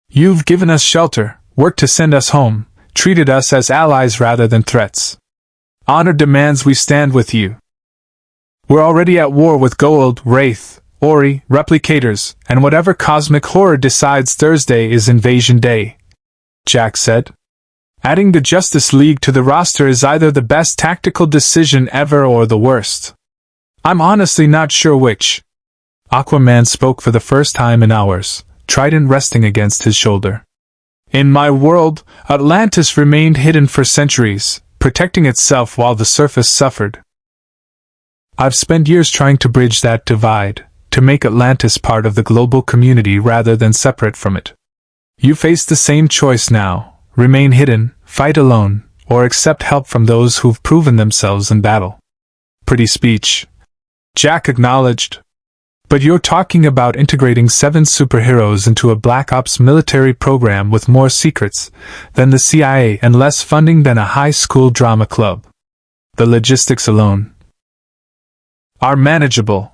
You've given us shelter, worked to send us home, treated us as allies rather than threats. Honor demands we stand with you. We're already at war with Goa'uld, Wraith, Ori, Replicators, and whatever cosmic horror decides Thursday is Invasion Day, Jack said. Adding the Justice League to the roster is either the best tactical decision ever or the worst. I'm honestly not sure which. Aquaman spoke for the first time in hours, trident resting against his shoulder. In my world, Atlantis remained hidden for centuries, protecting itself while the surface suffered. I've spent years trying to bridge that divide, to make Atlantis part of the global community rather than separate from it. You face the same choice now: remain hidden, fight alone, or accept help from those who've proven themselves in battle. Pretty speech, Jack acknowledged. But you're talking about integrating 7 superheroes into a Black Ops military program with more secrets than the CIA and less funding than a high school drama club. The logistics alone are manageable,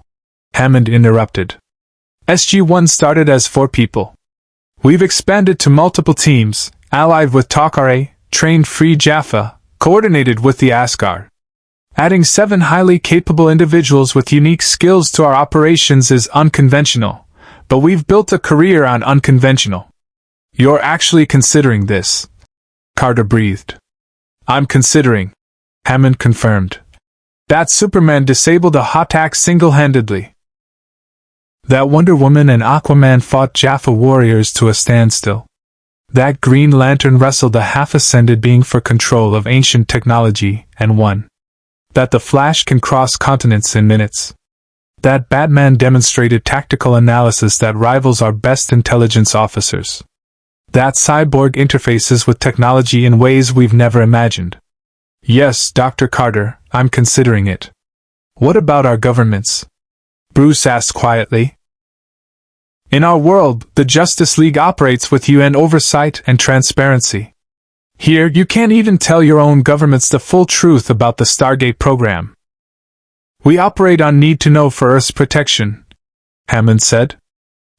Hammond interrupted. SG-1 started as 4 people. We've expanded to multiple teams, allied with Tok'ra, trained free Jaffa, coordinated with the Asgard. Adding 7 highly capable individuals with unique skills to our operations is unconventional, but we've built a career on unconventional. You're actually considering this, Carter breathed. I'm considering, Hammond confirmed. That Superman disabled a Hawk single-handedly. That Wonder Woman and Aquaman fought Jaffa warriors to a standstill. That Green Lantern wrestled a half-ascended being for control of ancient technology and won. That the Flash can cross continents in minutes. That Batman demonstrated tactical analysis that rivals our best intelligence officers. That Cyborg interfaces with technology in ways we've never imagined. Yes, Dr. Carter, I'm considering it. What about our governments? Bruce asked quietly. In our world, the Justice League operates with UN oversight and transparency. Here, you can't even tell your own governments the full truth about the Stargate program. We operate on need to know for Earth's protection, Hammond said.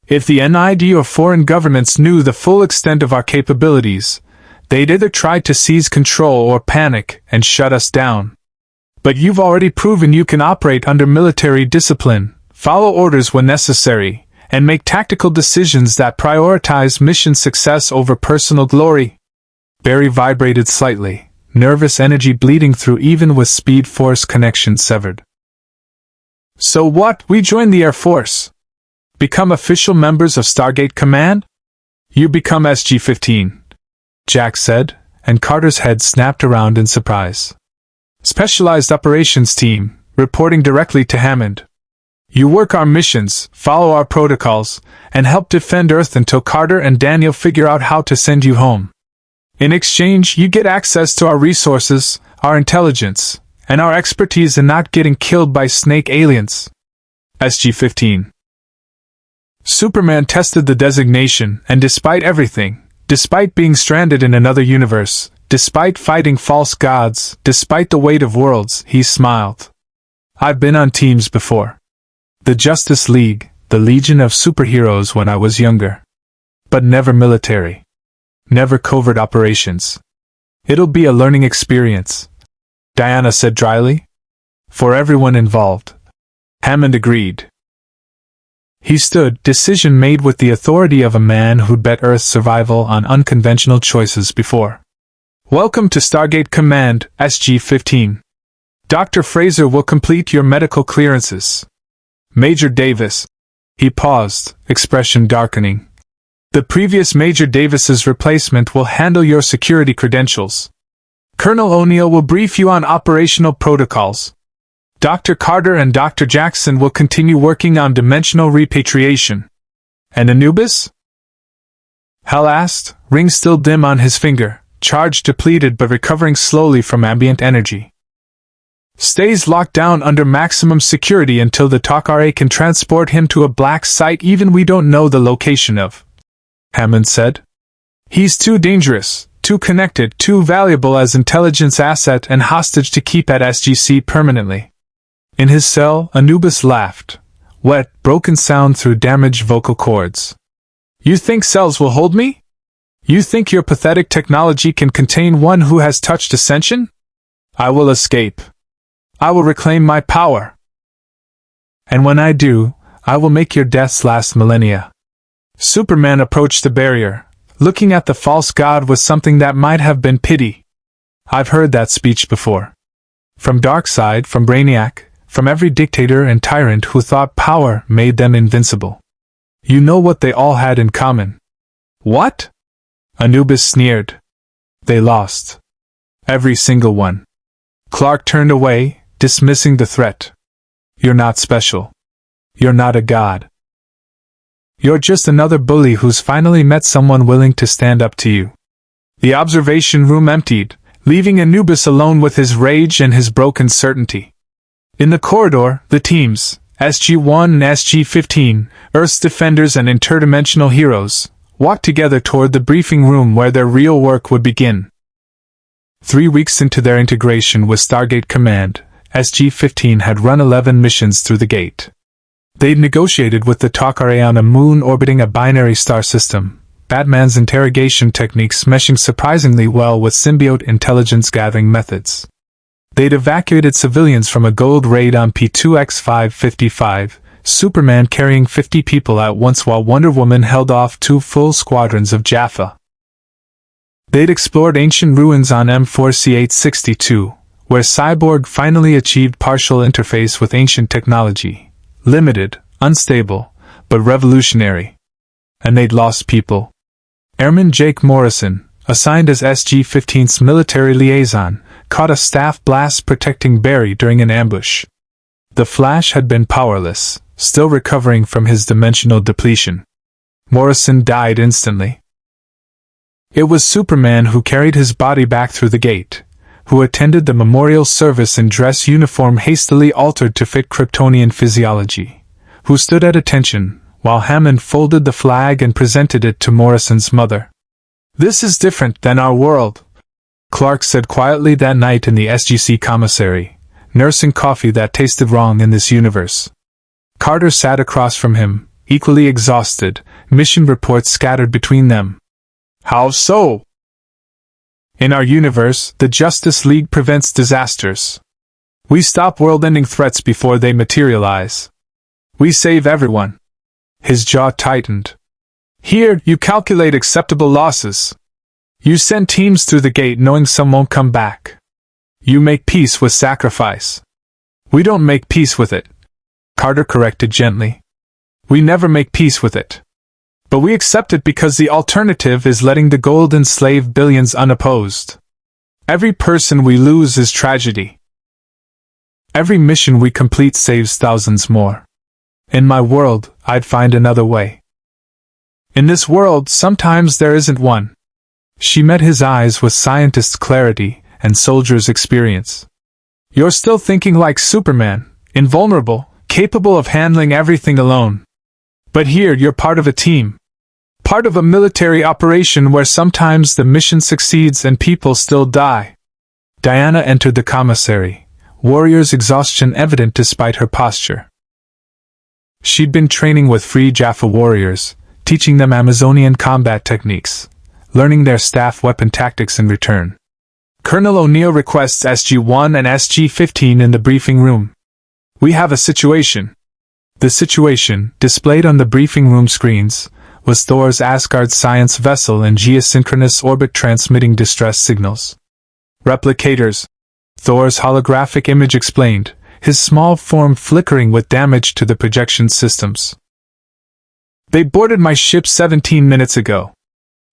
If the NID or foreign governments knew the full extent of our capabilities, they'd either try to seize control or panic and shut us down. But you've already proven you can operate under military discipline, follow orders when necessary, and make tactical decisions that prioritize mission success over personal glory. Barry vibrated slightly, nervous energy bleeding through even with Speed Force connection severed. So what? We join the Air Force? Become official members of Stargate Command? You become SG-15, Jack said, and Carter's head snapped around in surprise. Specialized Operations Team, reporting directly to Hammond. You work our missions, follow our protocols, and help defend Earth until Carter and Daniel figure out how to send you home. In exchange, you get access to our resources, our intelligence, and our expertise in not getting killed by snake aliens. SG-15. Superman tested the designation, and despite everything, despite being stranded in another universe, despite fighting false gods, despite the weight of worlds, he smiled. I've been on teams before. The Justice League, the Legion of Superheroes when I was younger. But never military. Never covert operations. It'll be a learning experience, Diana said dryly. For everyone involved. Hammond agreed. He stood, decision made with the authority of a man who'd bet Earth's survival on unconventional choices before. Welcome to Stargate Command, SG-15. Dr. Fraser will complete your medical clearances. Major Davis. He paused, expression darkening. The previous Major Davis's replacement will handle your security credentials. Colonel O'Neill will brief you on operational protocols. Dr. Carter and Dr. Jackson will continue working on dimensional repatriation. And Anubis? Hal asked, ring still dim on his finger, charge depleted but recovering slowly from ambient energy. Stays locked down under maximum security until the Tok'ra can transport him to a black site even we don't know the location of, Hammond said. He's too dangerous, too connected, too valuable as intelligence asset and hostage to keep at SGC permanently. In his cell, Anubis laughed, wet, broken sound through damaged vocal cords. You think cells will hold me? You think your pathetic technology can contain one who has touched ascension? I will escape. I will reclaim my power. And when I do, I will make your deaths last millennia. Superman approached the barrier, looking at the false god with something that might have been pity. I've heard that speech before. From Darkseid, from Brainiac, from every dictator and tyrant who thought power made them invincible. You know what they all had in common. What? Anubis sneered. They lost. Every single one. Clark turned away, dismissing the threat. You're not special. You're not a god. You're just another bully who's finally met someone willing to stand up to you. The observation room emptied, leaving Anubis alone with his rage and his broken certainty. In the corridor, the teams, SG-1 and SG-15, Earth's defenders and interdimensional heroes, walked together toward the briefing room where their real work would begin. 3 weeks into their integration with Stargate Command, SG-15 had run 11 missions through the gate. They'd negotiated with the Tok'ra on a moon orbiting a binary star system, Batman's interrogation techniques meshing surprisingly well with symbiote intelligence gathering methods. They'd evacuated civilians from a Goa'uld raid on P2X555, Superman carrying 50 people at once while Wonder Woman held off 2 full squadrons of Jaffa. They'd explored ancient ruins on M4C862, where Cyborg finally achieved partial interface with ancient technology. Limited, unstable, but revolutionary. And they'd lost people. Airman Jake Morrison, assigned as SG-15's military liaison, caught a staff blast protecting Barry during an ambush. The Flash had been powerless, still recovering from his dimensional depletion. Morrison died instantly. It was Superman who carried his body back through the gate, who attended the memorial service in dress uniform hastily altered to fit Kryptonian physiology, who stood at attention while Hammond folded the flag and presented it to Morrison's mother. "This is different than our world," Clark said quietly that night in the SGC commissary, nursing coffee that tasted wrong in this universe. Carter sat across from him, equally exhausted, mission reports scattered between them. "How so?" "In our universe, the Justice League prevents disasters. We stop world-ending threats before they materialize. We save everyone." His jaw tightened. "Here, you calculate acceptable losses. You send teams through the gate knowing some won't come back. You make peace with sacrifice. We don't make peace with it," Carter corrected gently. "We never make peace with it. But we accept it because the alternative is letting the Goa'uld enslave billions unopposed. Every person we lose is tragedy. Every mission we complete saves thousands more. In my world, I'd find another way. In this world, sometimes there isn't one." She met his eyes with scientist's clarity and soldier's experience. "You're still thinking like Superman, invulnerable, capable of handling everything alone. But here you're part of a team. Part of a military operation where sometimes the mission succeeds and people still die." Diana entered the commissary, warrior's exhaustion evident despite her posture. She'd been training with free Jaffa warriors, teaching them Amazonian combat techniques, learning their staff weapon tactics in return. Colonel O'Neill requests SG-1 and SG-15 in the briefing room. "We have a situation." The situation, displayed on the briefing room screens, was Thor's Asgard science vessel in geosynchronous orbit transmitting distress signals. "Replicators," Thor's holographic image explained, his small form flickering with damage to the projection systems. "They boarded my ship 17 minutes ago.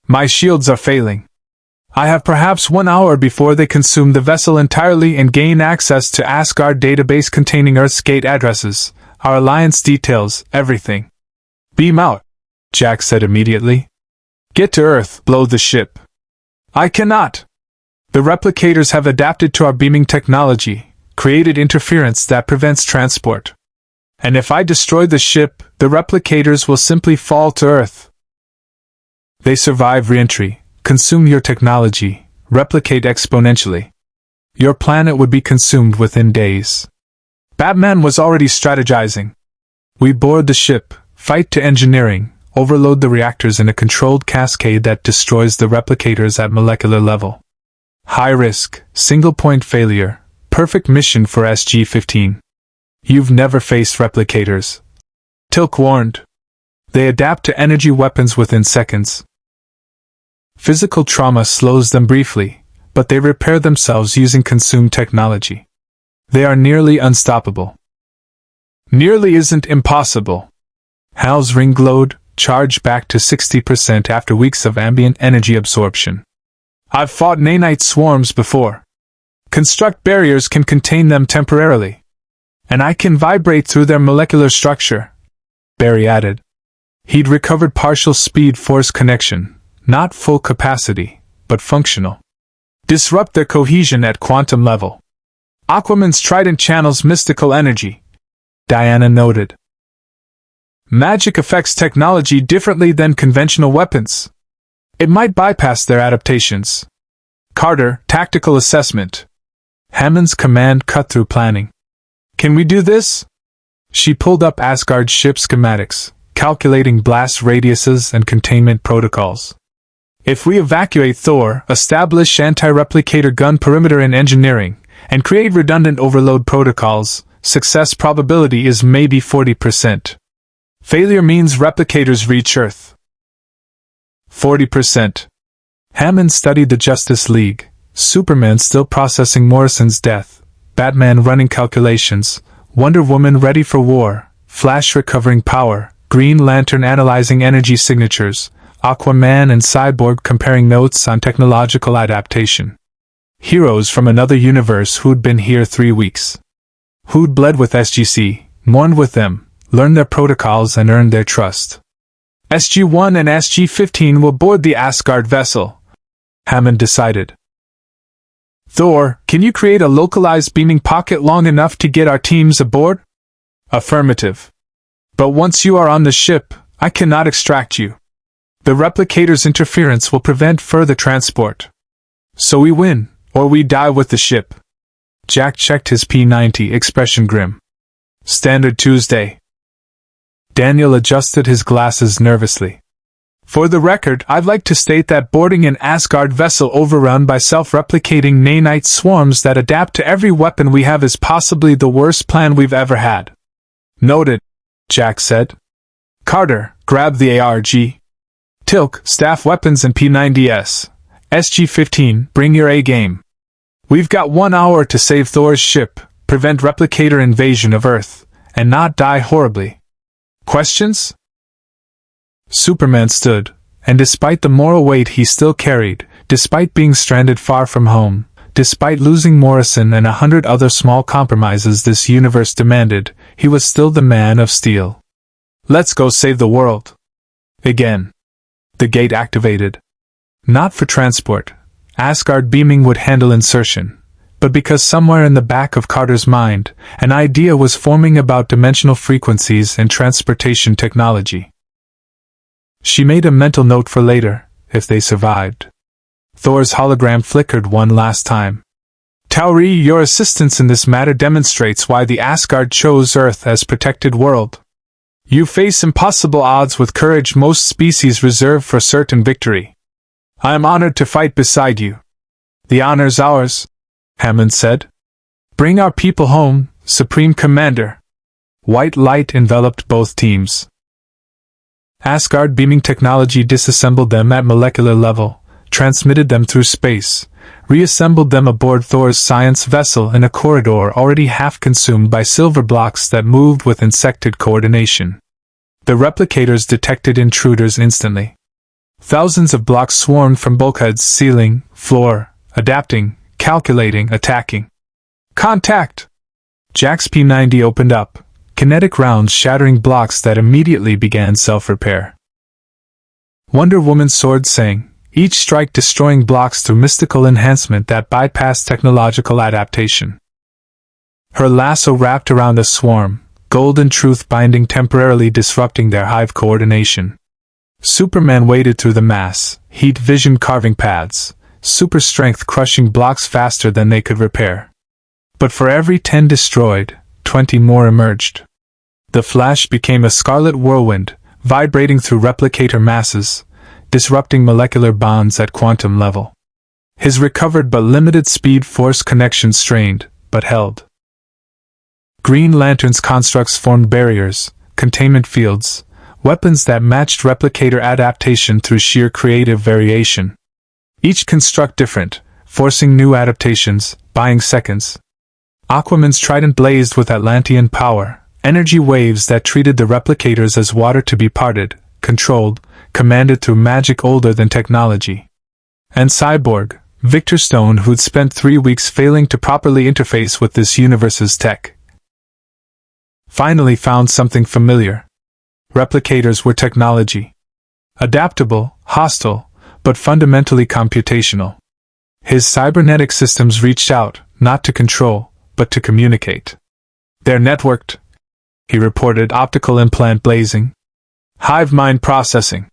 My shields are failing. I have perhaps 1 hour before they consume the vessel entirely and gain access to Asgard database containing Earth's gate addresses, our alliance details, everything." "Beam out," Jack said immediately. "Get to Earth, blow the ship." "I cannot. The replicators have adapted to our beaming technology, created interference that prevents transport. And if I destroy the ship, the replicators will simply fall to Earth. They survive re-entry, consume your technology, replicate exponentially. Your planet would be consumed within days." Batman was already strategizing. "We board the ship, fight to engineering, overload the reactors in a controlled cascade that destroys the replicators at molecular level. High risk, single-point failure, perfect mission for SG-15. You've never faced replicators. Teal'c warned. They adapt to energy weapons within seconds. Physical trauma slows them briefly, but they repair themselves using consumed technology. They are nearly unstoppable. Nearly isn't impossible. Hal's ring glowed, charged back to 60% after weeks of ambient energy absorption. I've fought nanite swarms before. Construct barriers can contain them temporarily. And I can vibrate through their molecular structure, Barry added. He'd recovered partial speed-force connection, not full capacity, but functional. Disrupt their cohesion at quantum level. Aquaman's trident channels mystical energy, Diana noted. Magic affects technology differently than conventional weapons. It might bypass their adaptations. Carter, tactical assessment. Hammond's command cut through planning. Can we do this? She pulled up Asgard's ship schematics, calculating blast radiuses and containment protocols. If we evacuate Thor, establish anti-replicator gun perimeter and engineering, and create redundant overload protocols, success probability is maybe 40%. Failure means replicators reach Earth. 40%. Hammond studied the Justice League, Superman still processing Morrison's death, Batman running calculations, Wonder Woman ready for war, Flash recovering power, Green Lantern analyzing energy signatures, Aquaman and Cyborg comparing notes on technological adaptation. Heroes from another universe who'd been here 3 weeks. Who'd bled with SGC, mourned with them, learned their protocols and earned their trust. SG-1 and SG-15 will board the Asgard vessel, Hammond decided. Thor, can you create a localized beaming pocket long enough to get our teams aboard? Affirmative. But once you are on the ship, I cannot extract you. The replicator's interference will prevent further transport. So we win, or we die with the ship. Jack checked his P90, expression grim. Standard Tuesday. Daniel adjusted his glasses nervously. For the record, I'd like to state that boarding an Asgard vessel overrun by self-replicating nanite swarms that adapt to every weapon we have is possibly the worst plan we've ever had. Noted, Jack said. Carter, grab the ARG. Teal'c, staff weapons and P90S. SG-15, bring your A-game. We've got 1 hour to save Thor's ship, prevent replicator invasion of Earth, and not die horribly. Questions? Superman stood, and despite the moral weight he still carried, despite being stranded far from home, despite losing Morrison and 100 other small compromises this universe demanded, he was still the Man of Steel. Let's go save the world. Again. The gate activated. Not for transport. Asgard beaming would handle insertion. But because somewhere in the back of Carter's mind, an idea was forming about dimensional frequencies and transportation technology. She made a mental note for later, if they survived. Thor's hologram flickered one last time. Tauri, your assistance in this matter demonstrates why the Asgard chose Earth as protected world. You face impossible odds with courage most species reserve for certain victory. I am honored to fight beside you. The honor's ours, Hammond said. Bring our people home, Supreme Commander. White light enveloped both teams. Asgard beaming technology disassembled them at molecular level, transmitted them through space, reassembled them aboard Thor's science vessel in a corridor already half consumed by silver blocks that moved with insected coordination. The replicators detected intruders instantly. Thousands of blocks swarmed from bulkheads, ceiling, floor, adapting, calculating, attacking. Contact! Jack's P90 opened up, kinetic rounds shattering blocks that immediately began self-repair. Wonder Woman's sword sang, each strike destroying blocks through mystical enhancement that bypassed technological adaptation. Her lasso wrapped around the swarm, golden truth binding temporarily disrupting their hive coordination. Superman waded through the mass, heat vision carving paths, super strength crushing blocks faster than they could repair. But for every 10 destroyed, 20 more emerged. The Flash became a scarlet whirlwind, vibrating through replicator masses, disrupting molecular bonds at quantum level. His recovered but limited speed force connection strained, but held. Green Lantern's constructs formed barriers, containment fields, weapons that matched replicator adaptation through sheer creative variation. Each construct different, forcing new adaptations, buying seconds. Aquaman's trident blazed with Atlantean power, energy waves that treated the replicators as water to be parted, controlled, commanded through magic older than technology. And Cyborg, Victor Stone, who'd spent 3 weeks failing to properly interface with this universe's tech, finally found something familiar. Replicators were technology. Adaptable, hostile, but fundamentally computational. His cybernetic systems reached out, not to control, but to communicate. They're networked, he reported, optical implant blazing. Hive mind processing.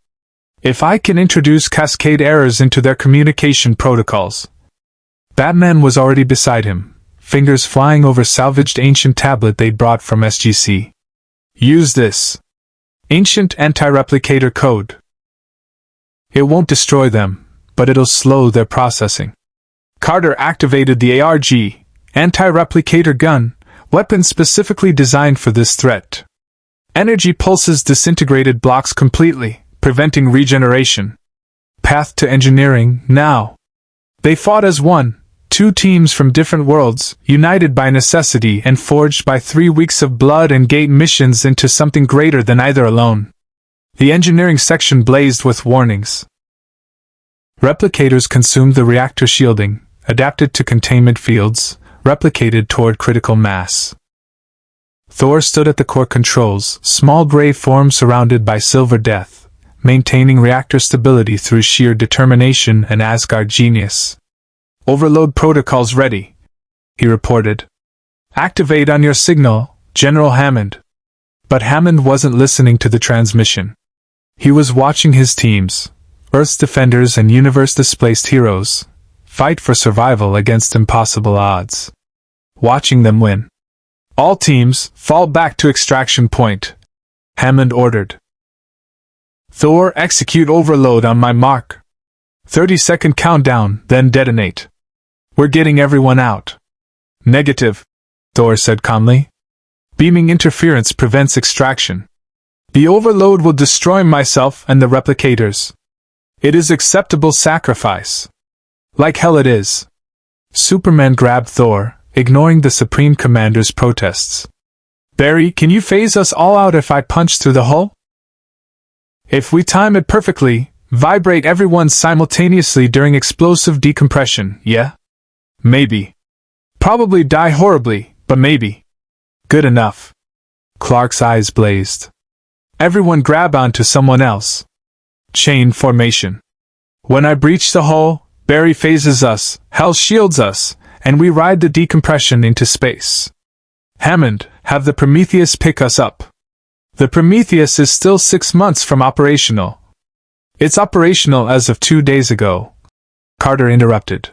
If I can introduce cascade errors into their communication protocols. Batman was already beside him, fingers flying over salvaged ancient tablet they'd brought from SGC. Use this. Ancient anti-replicator code. It won't destroy them, but it'll slow their processing. Carter activated the ARG, anti-replicator gun, weapon specifically designed for this threat. Energy pulses disintegrated blocks completely, preventing regeneration. Path to engineering, now. They fought as one, 2 teams from different worlds, united by necessity and forged by 3 weeks of blood and gate missions into something greater than either alone. The engineering section blazed with warnings. Replicators consumed the reactor shielding, adapted to containment fields, replicated toward critical mass. Thor stood at the core controls, small gray form surrounded by silver death, maintaining reactor stability through sheer determination and Asgard genius. Overload protocols ready, he reported. Activate on your signal, General Hammond. But Hammond wasn't listening to the transmission. He was watching his teams, Earth's defenders and universe-displaced heroes, fight for survival against impossible odds. Watching them win. All teams, fall back to extraction point, Hammond ordered. Thor, execute overload on my mark. 30-second countdown, then detonate. We're getting everyone out. Negative, Thor said calmly. Beaming interference prevents extraction. The overload will destroy myself and the replicators. It is acceptable sacrifice. Like hell it is. Superman grabbed Thor, ignoring the Supreme Commander's protests. Barry, can you phase us all out if I punch through the hull? If we time it perfectly, vibrate everyone simultaneously during explosive decompression, yeah? Maybe. Probably die horribly, but maybe. Good enough. Clark's eyes blazed. Everyone grab onto someone else. Chain formation. When I breach the hull, Barry phases us, Hell shields us, and we ride the decompression into space. Hammond, have the Prometheus pick us up. The Prometheus is still 6 months from operational. It's operational as of 2 days ago. Carter interrupted.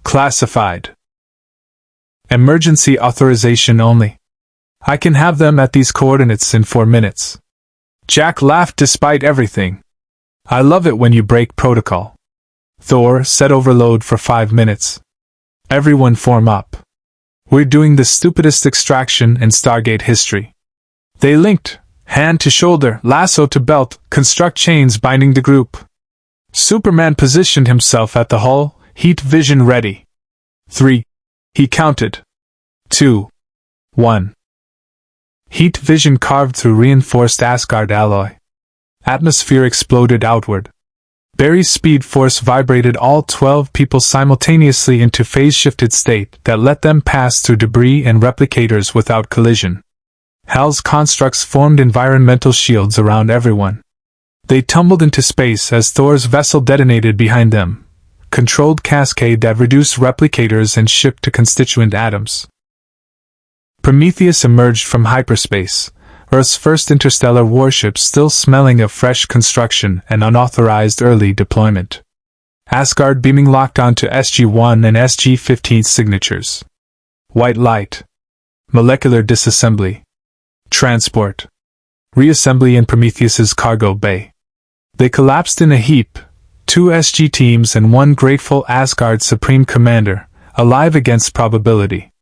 Classified. Emergency authorization only. I can have them at these coordinates in 4 minutes. Jack laughed despite everything. I love it when you break protocol. Thor, set overload for 5 minutes. Everyone form up. We're doing the stupidest extraction in Stargate history. They linked, hand to shoulder, lasso to belt, construct chains binding the group. Superman positioned himself at the hull, heat vision ready. 3. He counted. 2. 1. Heat vision carved through reinforced Asgard alloy. Atmosphere exploded outward. Barry's speed force vibrated all 12 people simultaneously into phase-shifted state that let them pass through debris and replicators without collision. Hal's constructs formed environmental shields around everyone. They tumbled into space as Thor's vessel detonated behind them, controlled cascade that reduced replicators and shipped to constituent atoms. Prometheus emerged from hyperspace, Earth's first interstellar warship still smelling of fresh construction and unauthorized early deployment. Asgard beaming locked onto SG-1 and SG-15 signatures. White light. Molecular disassembly. Transport. Reassembly in Prometheus's cargo bay. They collapsed in a heap, 2 SG teams and 1 grateful Asgard Supreme Commander, alive against probability.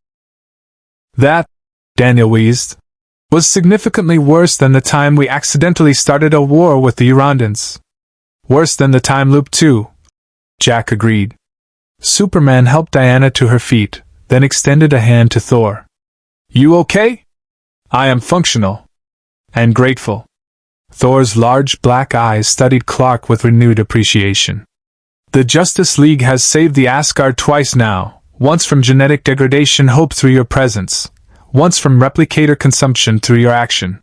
That, Daniel wheezed, was significantly worse than the time we accidentally started a war with the Urandans. Worse than the time loop too, Jack agreed. Superman helped Diana to her feet, then extended a hand to Thor. You okay? I am functional. And grateful. Thor's large black eyes studied Clark with renewed appreciation. The Justice League has saved the Asgard twice now, once from genetic degradation hope through your presence, once from replicator consumption through your action.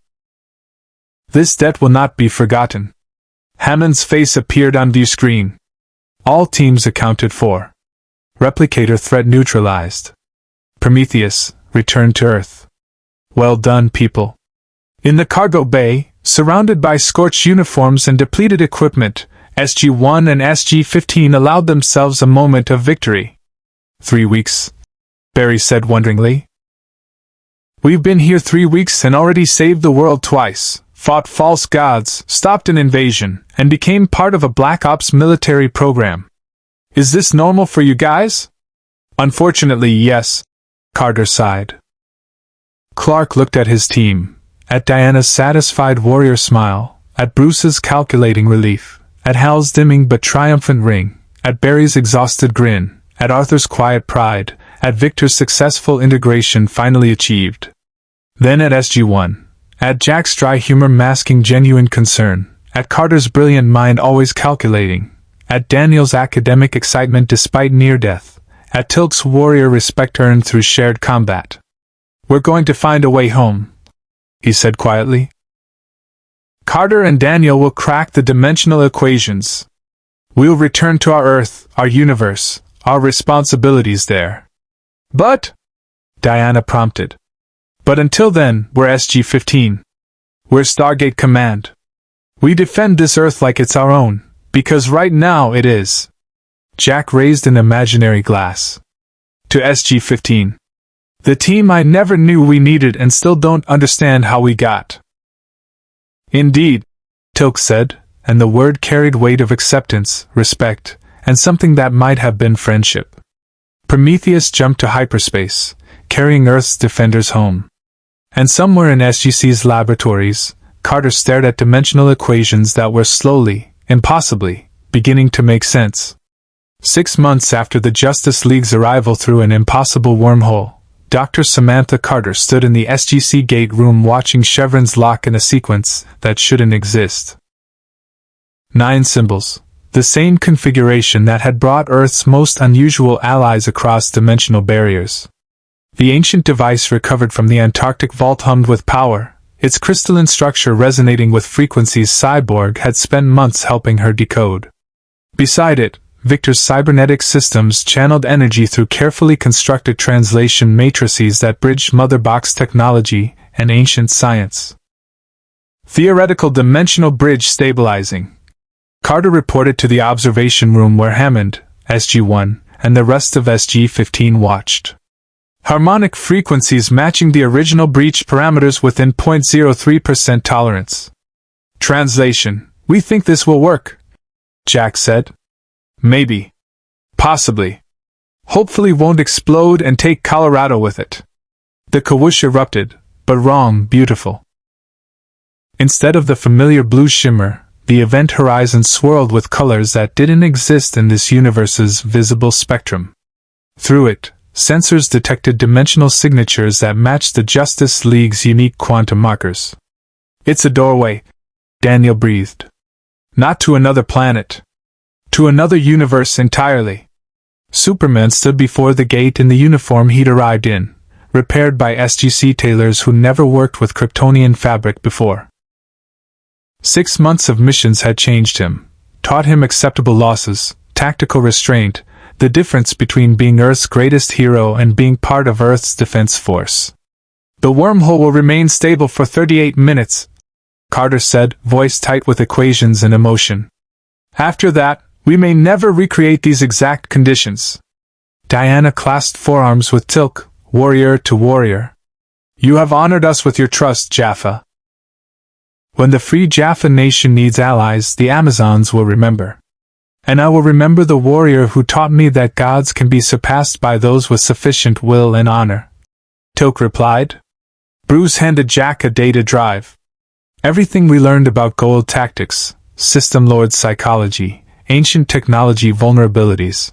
This debt will not be forgotten. Hammond's face appeared on view screen. All teams accounted for. Replicator threat neutralized. Prometheus, returned to Earth. Well done, people. In the cargo bay, surrounded by scorched uniforms and depleted equipment, SG-1 and SG-15 allowed themselves a moment of victory. 3 weeks, Barry said wonderingly. We've been here 3 weeks and already saved the world twice, fought false gods, stopped an invasion, and became part of a Black Ops military program. Is this normal for you guys? Unfortunately, yes, Carter sighed. Clark looked at his team, at Diana's satisfied warrior smile, at Bruce's calculating relief, at Hal's dimming but triumphant ring, at Barry's exhausted grin, at Arthur's quiet pride, at Victor's successful integration finally achieved. Then at SG-1, at Jack's dry humor masking genuine concern, at Carter's brilliant mind always calculating, at Daniel's academic excitement despite near-death, at Tilk's warrior respect earned through shared combat. We're going to find a way home, he said quietly. Carter and Daniel will crack the dimensional equations. We'll return to our Earth, our universe, our responsibilities there. But, Diana prompted. But until then, we're SG-15. We're Stargate Command. We defend this Earth like it's our own, because right now it is. Jack raised an imaginary glass. To SG-15. The team I never knew we needed and still don't understand how we got. Indeed, Tilk said, and the word carried weight of acceptance, respect, and something that might have been friendship. Prometheus jumped to hyperspace, carrying Earth's defenders home. And somewhere in SGC's laboratories, Carter stared at dimensional equations that were slowly, impossibly, beginning to make sense. 6 months after the Justice League's arrival through an impossible wormhole, Dr. Samantha Carter stood in the SGC gate room watching chevrons lock in a sequence that shouldn't exist. 9 symbols, the same configuration that had brought Earth's most unusual allies across dimensional barriers. The ancient device recovered from the Antarctic vault hummed with power, its crystalline structure resonating with frequencies Cyborg had spent months helping her decode. Beside it, Victor's cybernetic systems channeled energy through carefully constructed translation matrices that bridged Mother Box technology and ancient science. Theoretical dimensional bridge stabilizing. Carter reported to the observation room where Hammond, SG-1, and the rest of SG-15 watched. Harmonic frequencies matching the original breach parameters within 0.03% tolerance. Translation: We think this will work, Jack said. Maybe. Possibly. Hopefully won't explode and take Colorado with it. The kawoosh erupted, but wrong, beautiful. Instead of the familiar blue shimmer, the event horizon swirled with colors that didn't exist in this universe's visible spectrum. Through it, sensors detected dimensional signatures that matched the Justice League's unique quantum markers. It's a doorway, Daniel breathed. Not to another planet. To another universe entirely. Superman stood before the gate in the uniform he'd arrived in, repaired by SGC tailors who never worked with Kryptonian fabric before. 6 months of missions had changed him, taught him acceptable losses, tactical restraint, the difference between being Earth's greatest hero and being part of Earth's defense force. The wormhole will remain stable for 38 minutes, Carter said, voice tight with equations and emotion. After that, we may never recreate these exact conditions. Diana clasped forearms with Tilk, warrior to warrior. You have honored us with your trust, Jaffa. When the free Jaffa nation needs allies, the Amazons will remember. And I will remember the warrior who taught me that gods can be surpassed by those with sufficient will and honor. Toke replied. Bruce handed Jack a data drive. Everything we learned about Goa'uld tactics, system lord psychology, ancient technology vulnerabilities,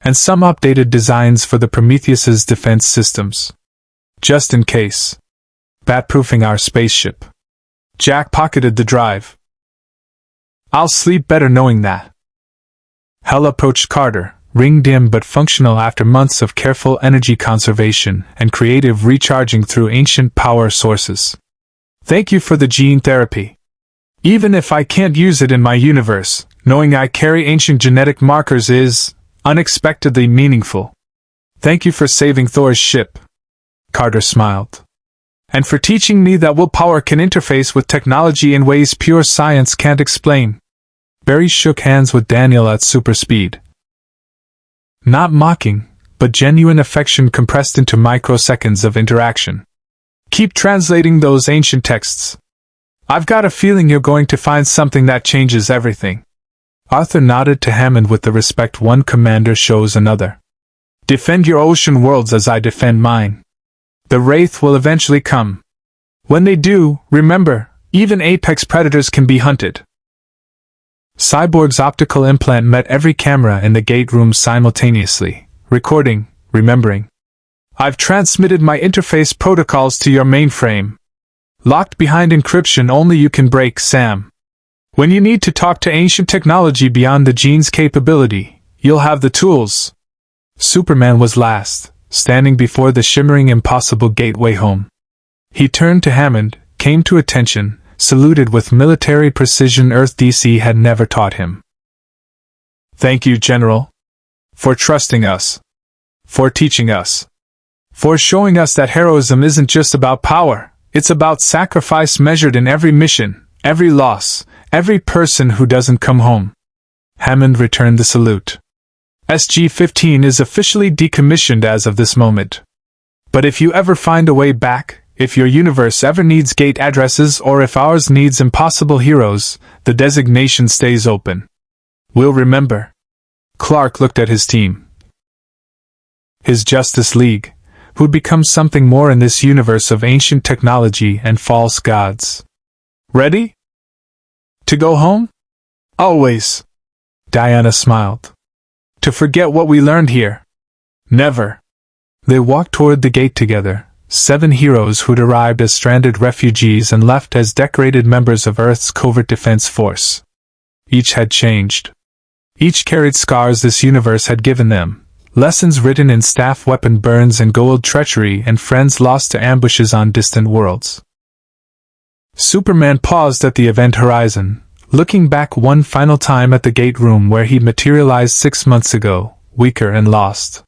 and some updated designs for the Prometheus's defense systems. Just in case. Bat-proofing our spaceship. Jack pocketed the drive. I'll sleep better knowing that. Hal approached Carter, ring dim but functional after months of careful energy conservation and creative recharging through ancient power sources. Thank you for the gene therapy. Even if I can't use it in my universe, knowing I carry ancient genetic markers is unexpectedly meaningful. Thank you for saving Thor's ship. Carter smiled. And for teaching me that willpower can interface with technology in ways pure science can't explain. Barry shook hands with Daniel at super speed. Not mocking, but genuine affection compressed into microseconds of interaction. Keep translating those ancient texts. I've got a feeling you're going to find something that changes everything. Arthur nodded to Hammond with the respect one commander shows another. Defend your ocean worlds as I defend mine. The Wraith will eventually come. When they do, remember, even apex predators can be hunted. Cyborg's optical implant met every camera in the gate room simultaneously, recording, remembering. I've transmitted my interface protocols to your mainframe. Locked behind encryption only you can break, Sam. When you need to talk to ancient technology beyond the gene's capability, you'll have the tools. Superman was last, standing before the shimmering impossible gateway home. He turned to Hammond, came to attention, saluted with military precision Earth DC had never taught him. Thank you, General. For trusting us. For teaching us. For showing us that heroism isn't just about power, it's about sacrifice measured in every mission, every loss, every person who doesn't come home. Hammond returned the salute. SG-15 is officially decommissioned as of this moment. But if you ever find a way back, if your universe ever needs gate addresses or if ours needs impossible heroes, the designation stays open. We'll remember. Clark looked at his team. His Justice League, who'd become something more in this universe of ancient technology and false gods. Ready? To go home? Always. Diana smiled. To forget what we learned here? Never. They walked toward the gate together, 7 heroes who'd arrived as stranded refugees and left as decorated members of Earth's covert defense force. Each had changed. Each carried scars this universe had given them, lessons written in staff weapon burns and Goa'uld treachery and friends lost to ambushes on distant worlds. Superman paused at the event horizon, looking back one final time at the gate room where he'd materialized 6 months ago, weaker and lost.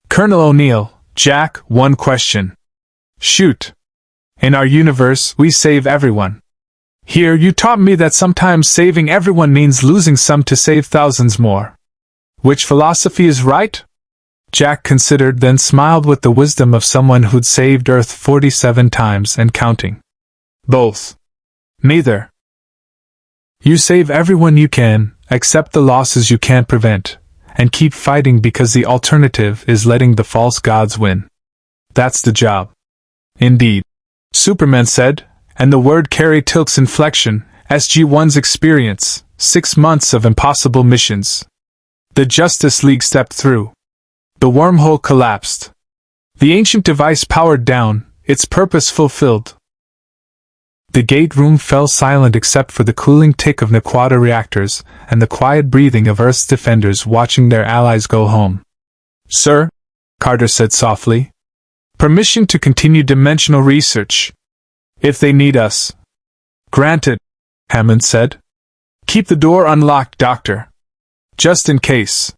Colonel O'Neill, Jack, one question. Shoot. In our universe, we save everyone. Here, you taught me that sometimes saving everyone means losing some to save thousands more. Which philosophy is right? Jack considered, then smiled with the wisdom of someone who'd saved Earth 47 times and counting. Both. Neither. You save everyone you can, accept the losses you can't prevent, and keep fighting because the alternative is letting the false gods win. That's the job. Indeed. Superman said, and the word carried Tilk's inflection, SG-1's experience, 6 months of impossible missions. The Justice League stepped through. The wormhole collapsed. The ancient device powered down, its purpose fulfilled. The gate room fell silent except for the cooling tick of naquadah reactors and the quiet breathing of Earth's defenders watching their allies go home. Sir, Carter said softly. Permission to continue dimensional research. If they need us. Granted, Hammond said. Keep the door unlocked, Doctor. Just in case.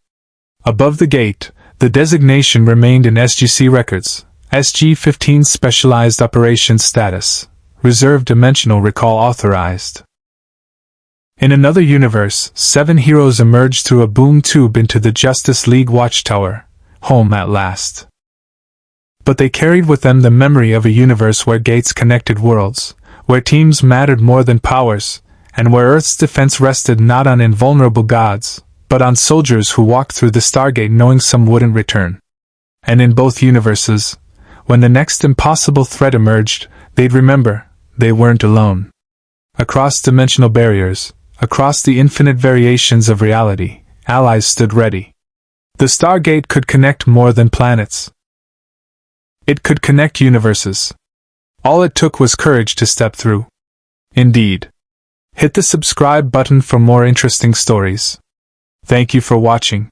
Above the gate, the designation remained in SGC records, SG-15 Specialized Operations Status. Reserved Dimensional Recall authorized. In another universe, 7 heroes emerged through a boom tube into the Justice League watchtower, home at last. But they carried with them the memory of a universe where gates connected worlds, where teams mattered more than powers, and where Earth's defense rested not on invulnerable gods, but on soldiers who walked through the Stargate knowing some wouldn't return. And in both universes, when the next impossible threat emerged, they'd remember they weren't alone. Across dimensional barriers, across the infinite variations of reality, allies stood ready. The Stargate could connect more than planets. It could connect universes. All it took was courage to step through. Indeed. Hit the subscribe button for more interesting stories. Thank you for watching.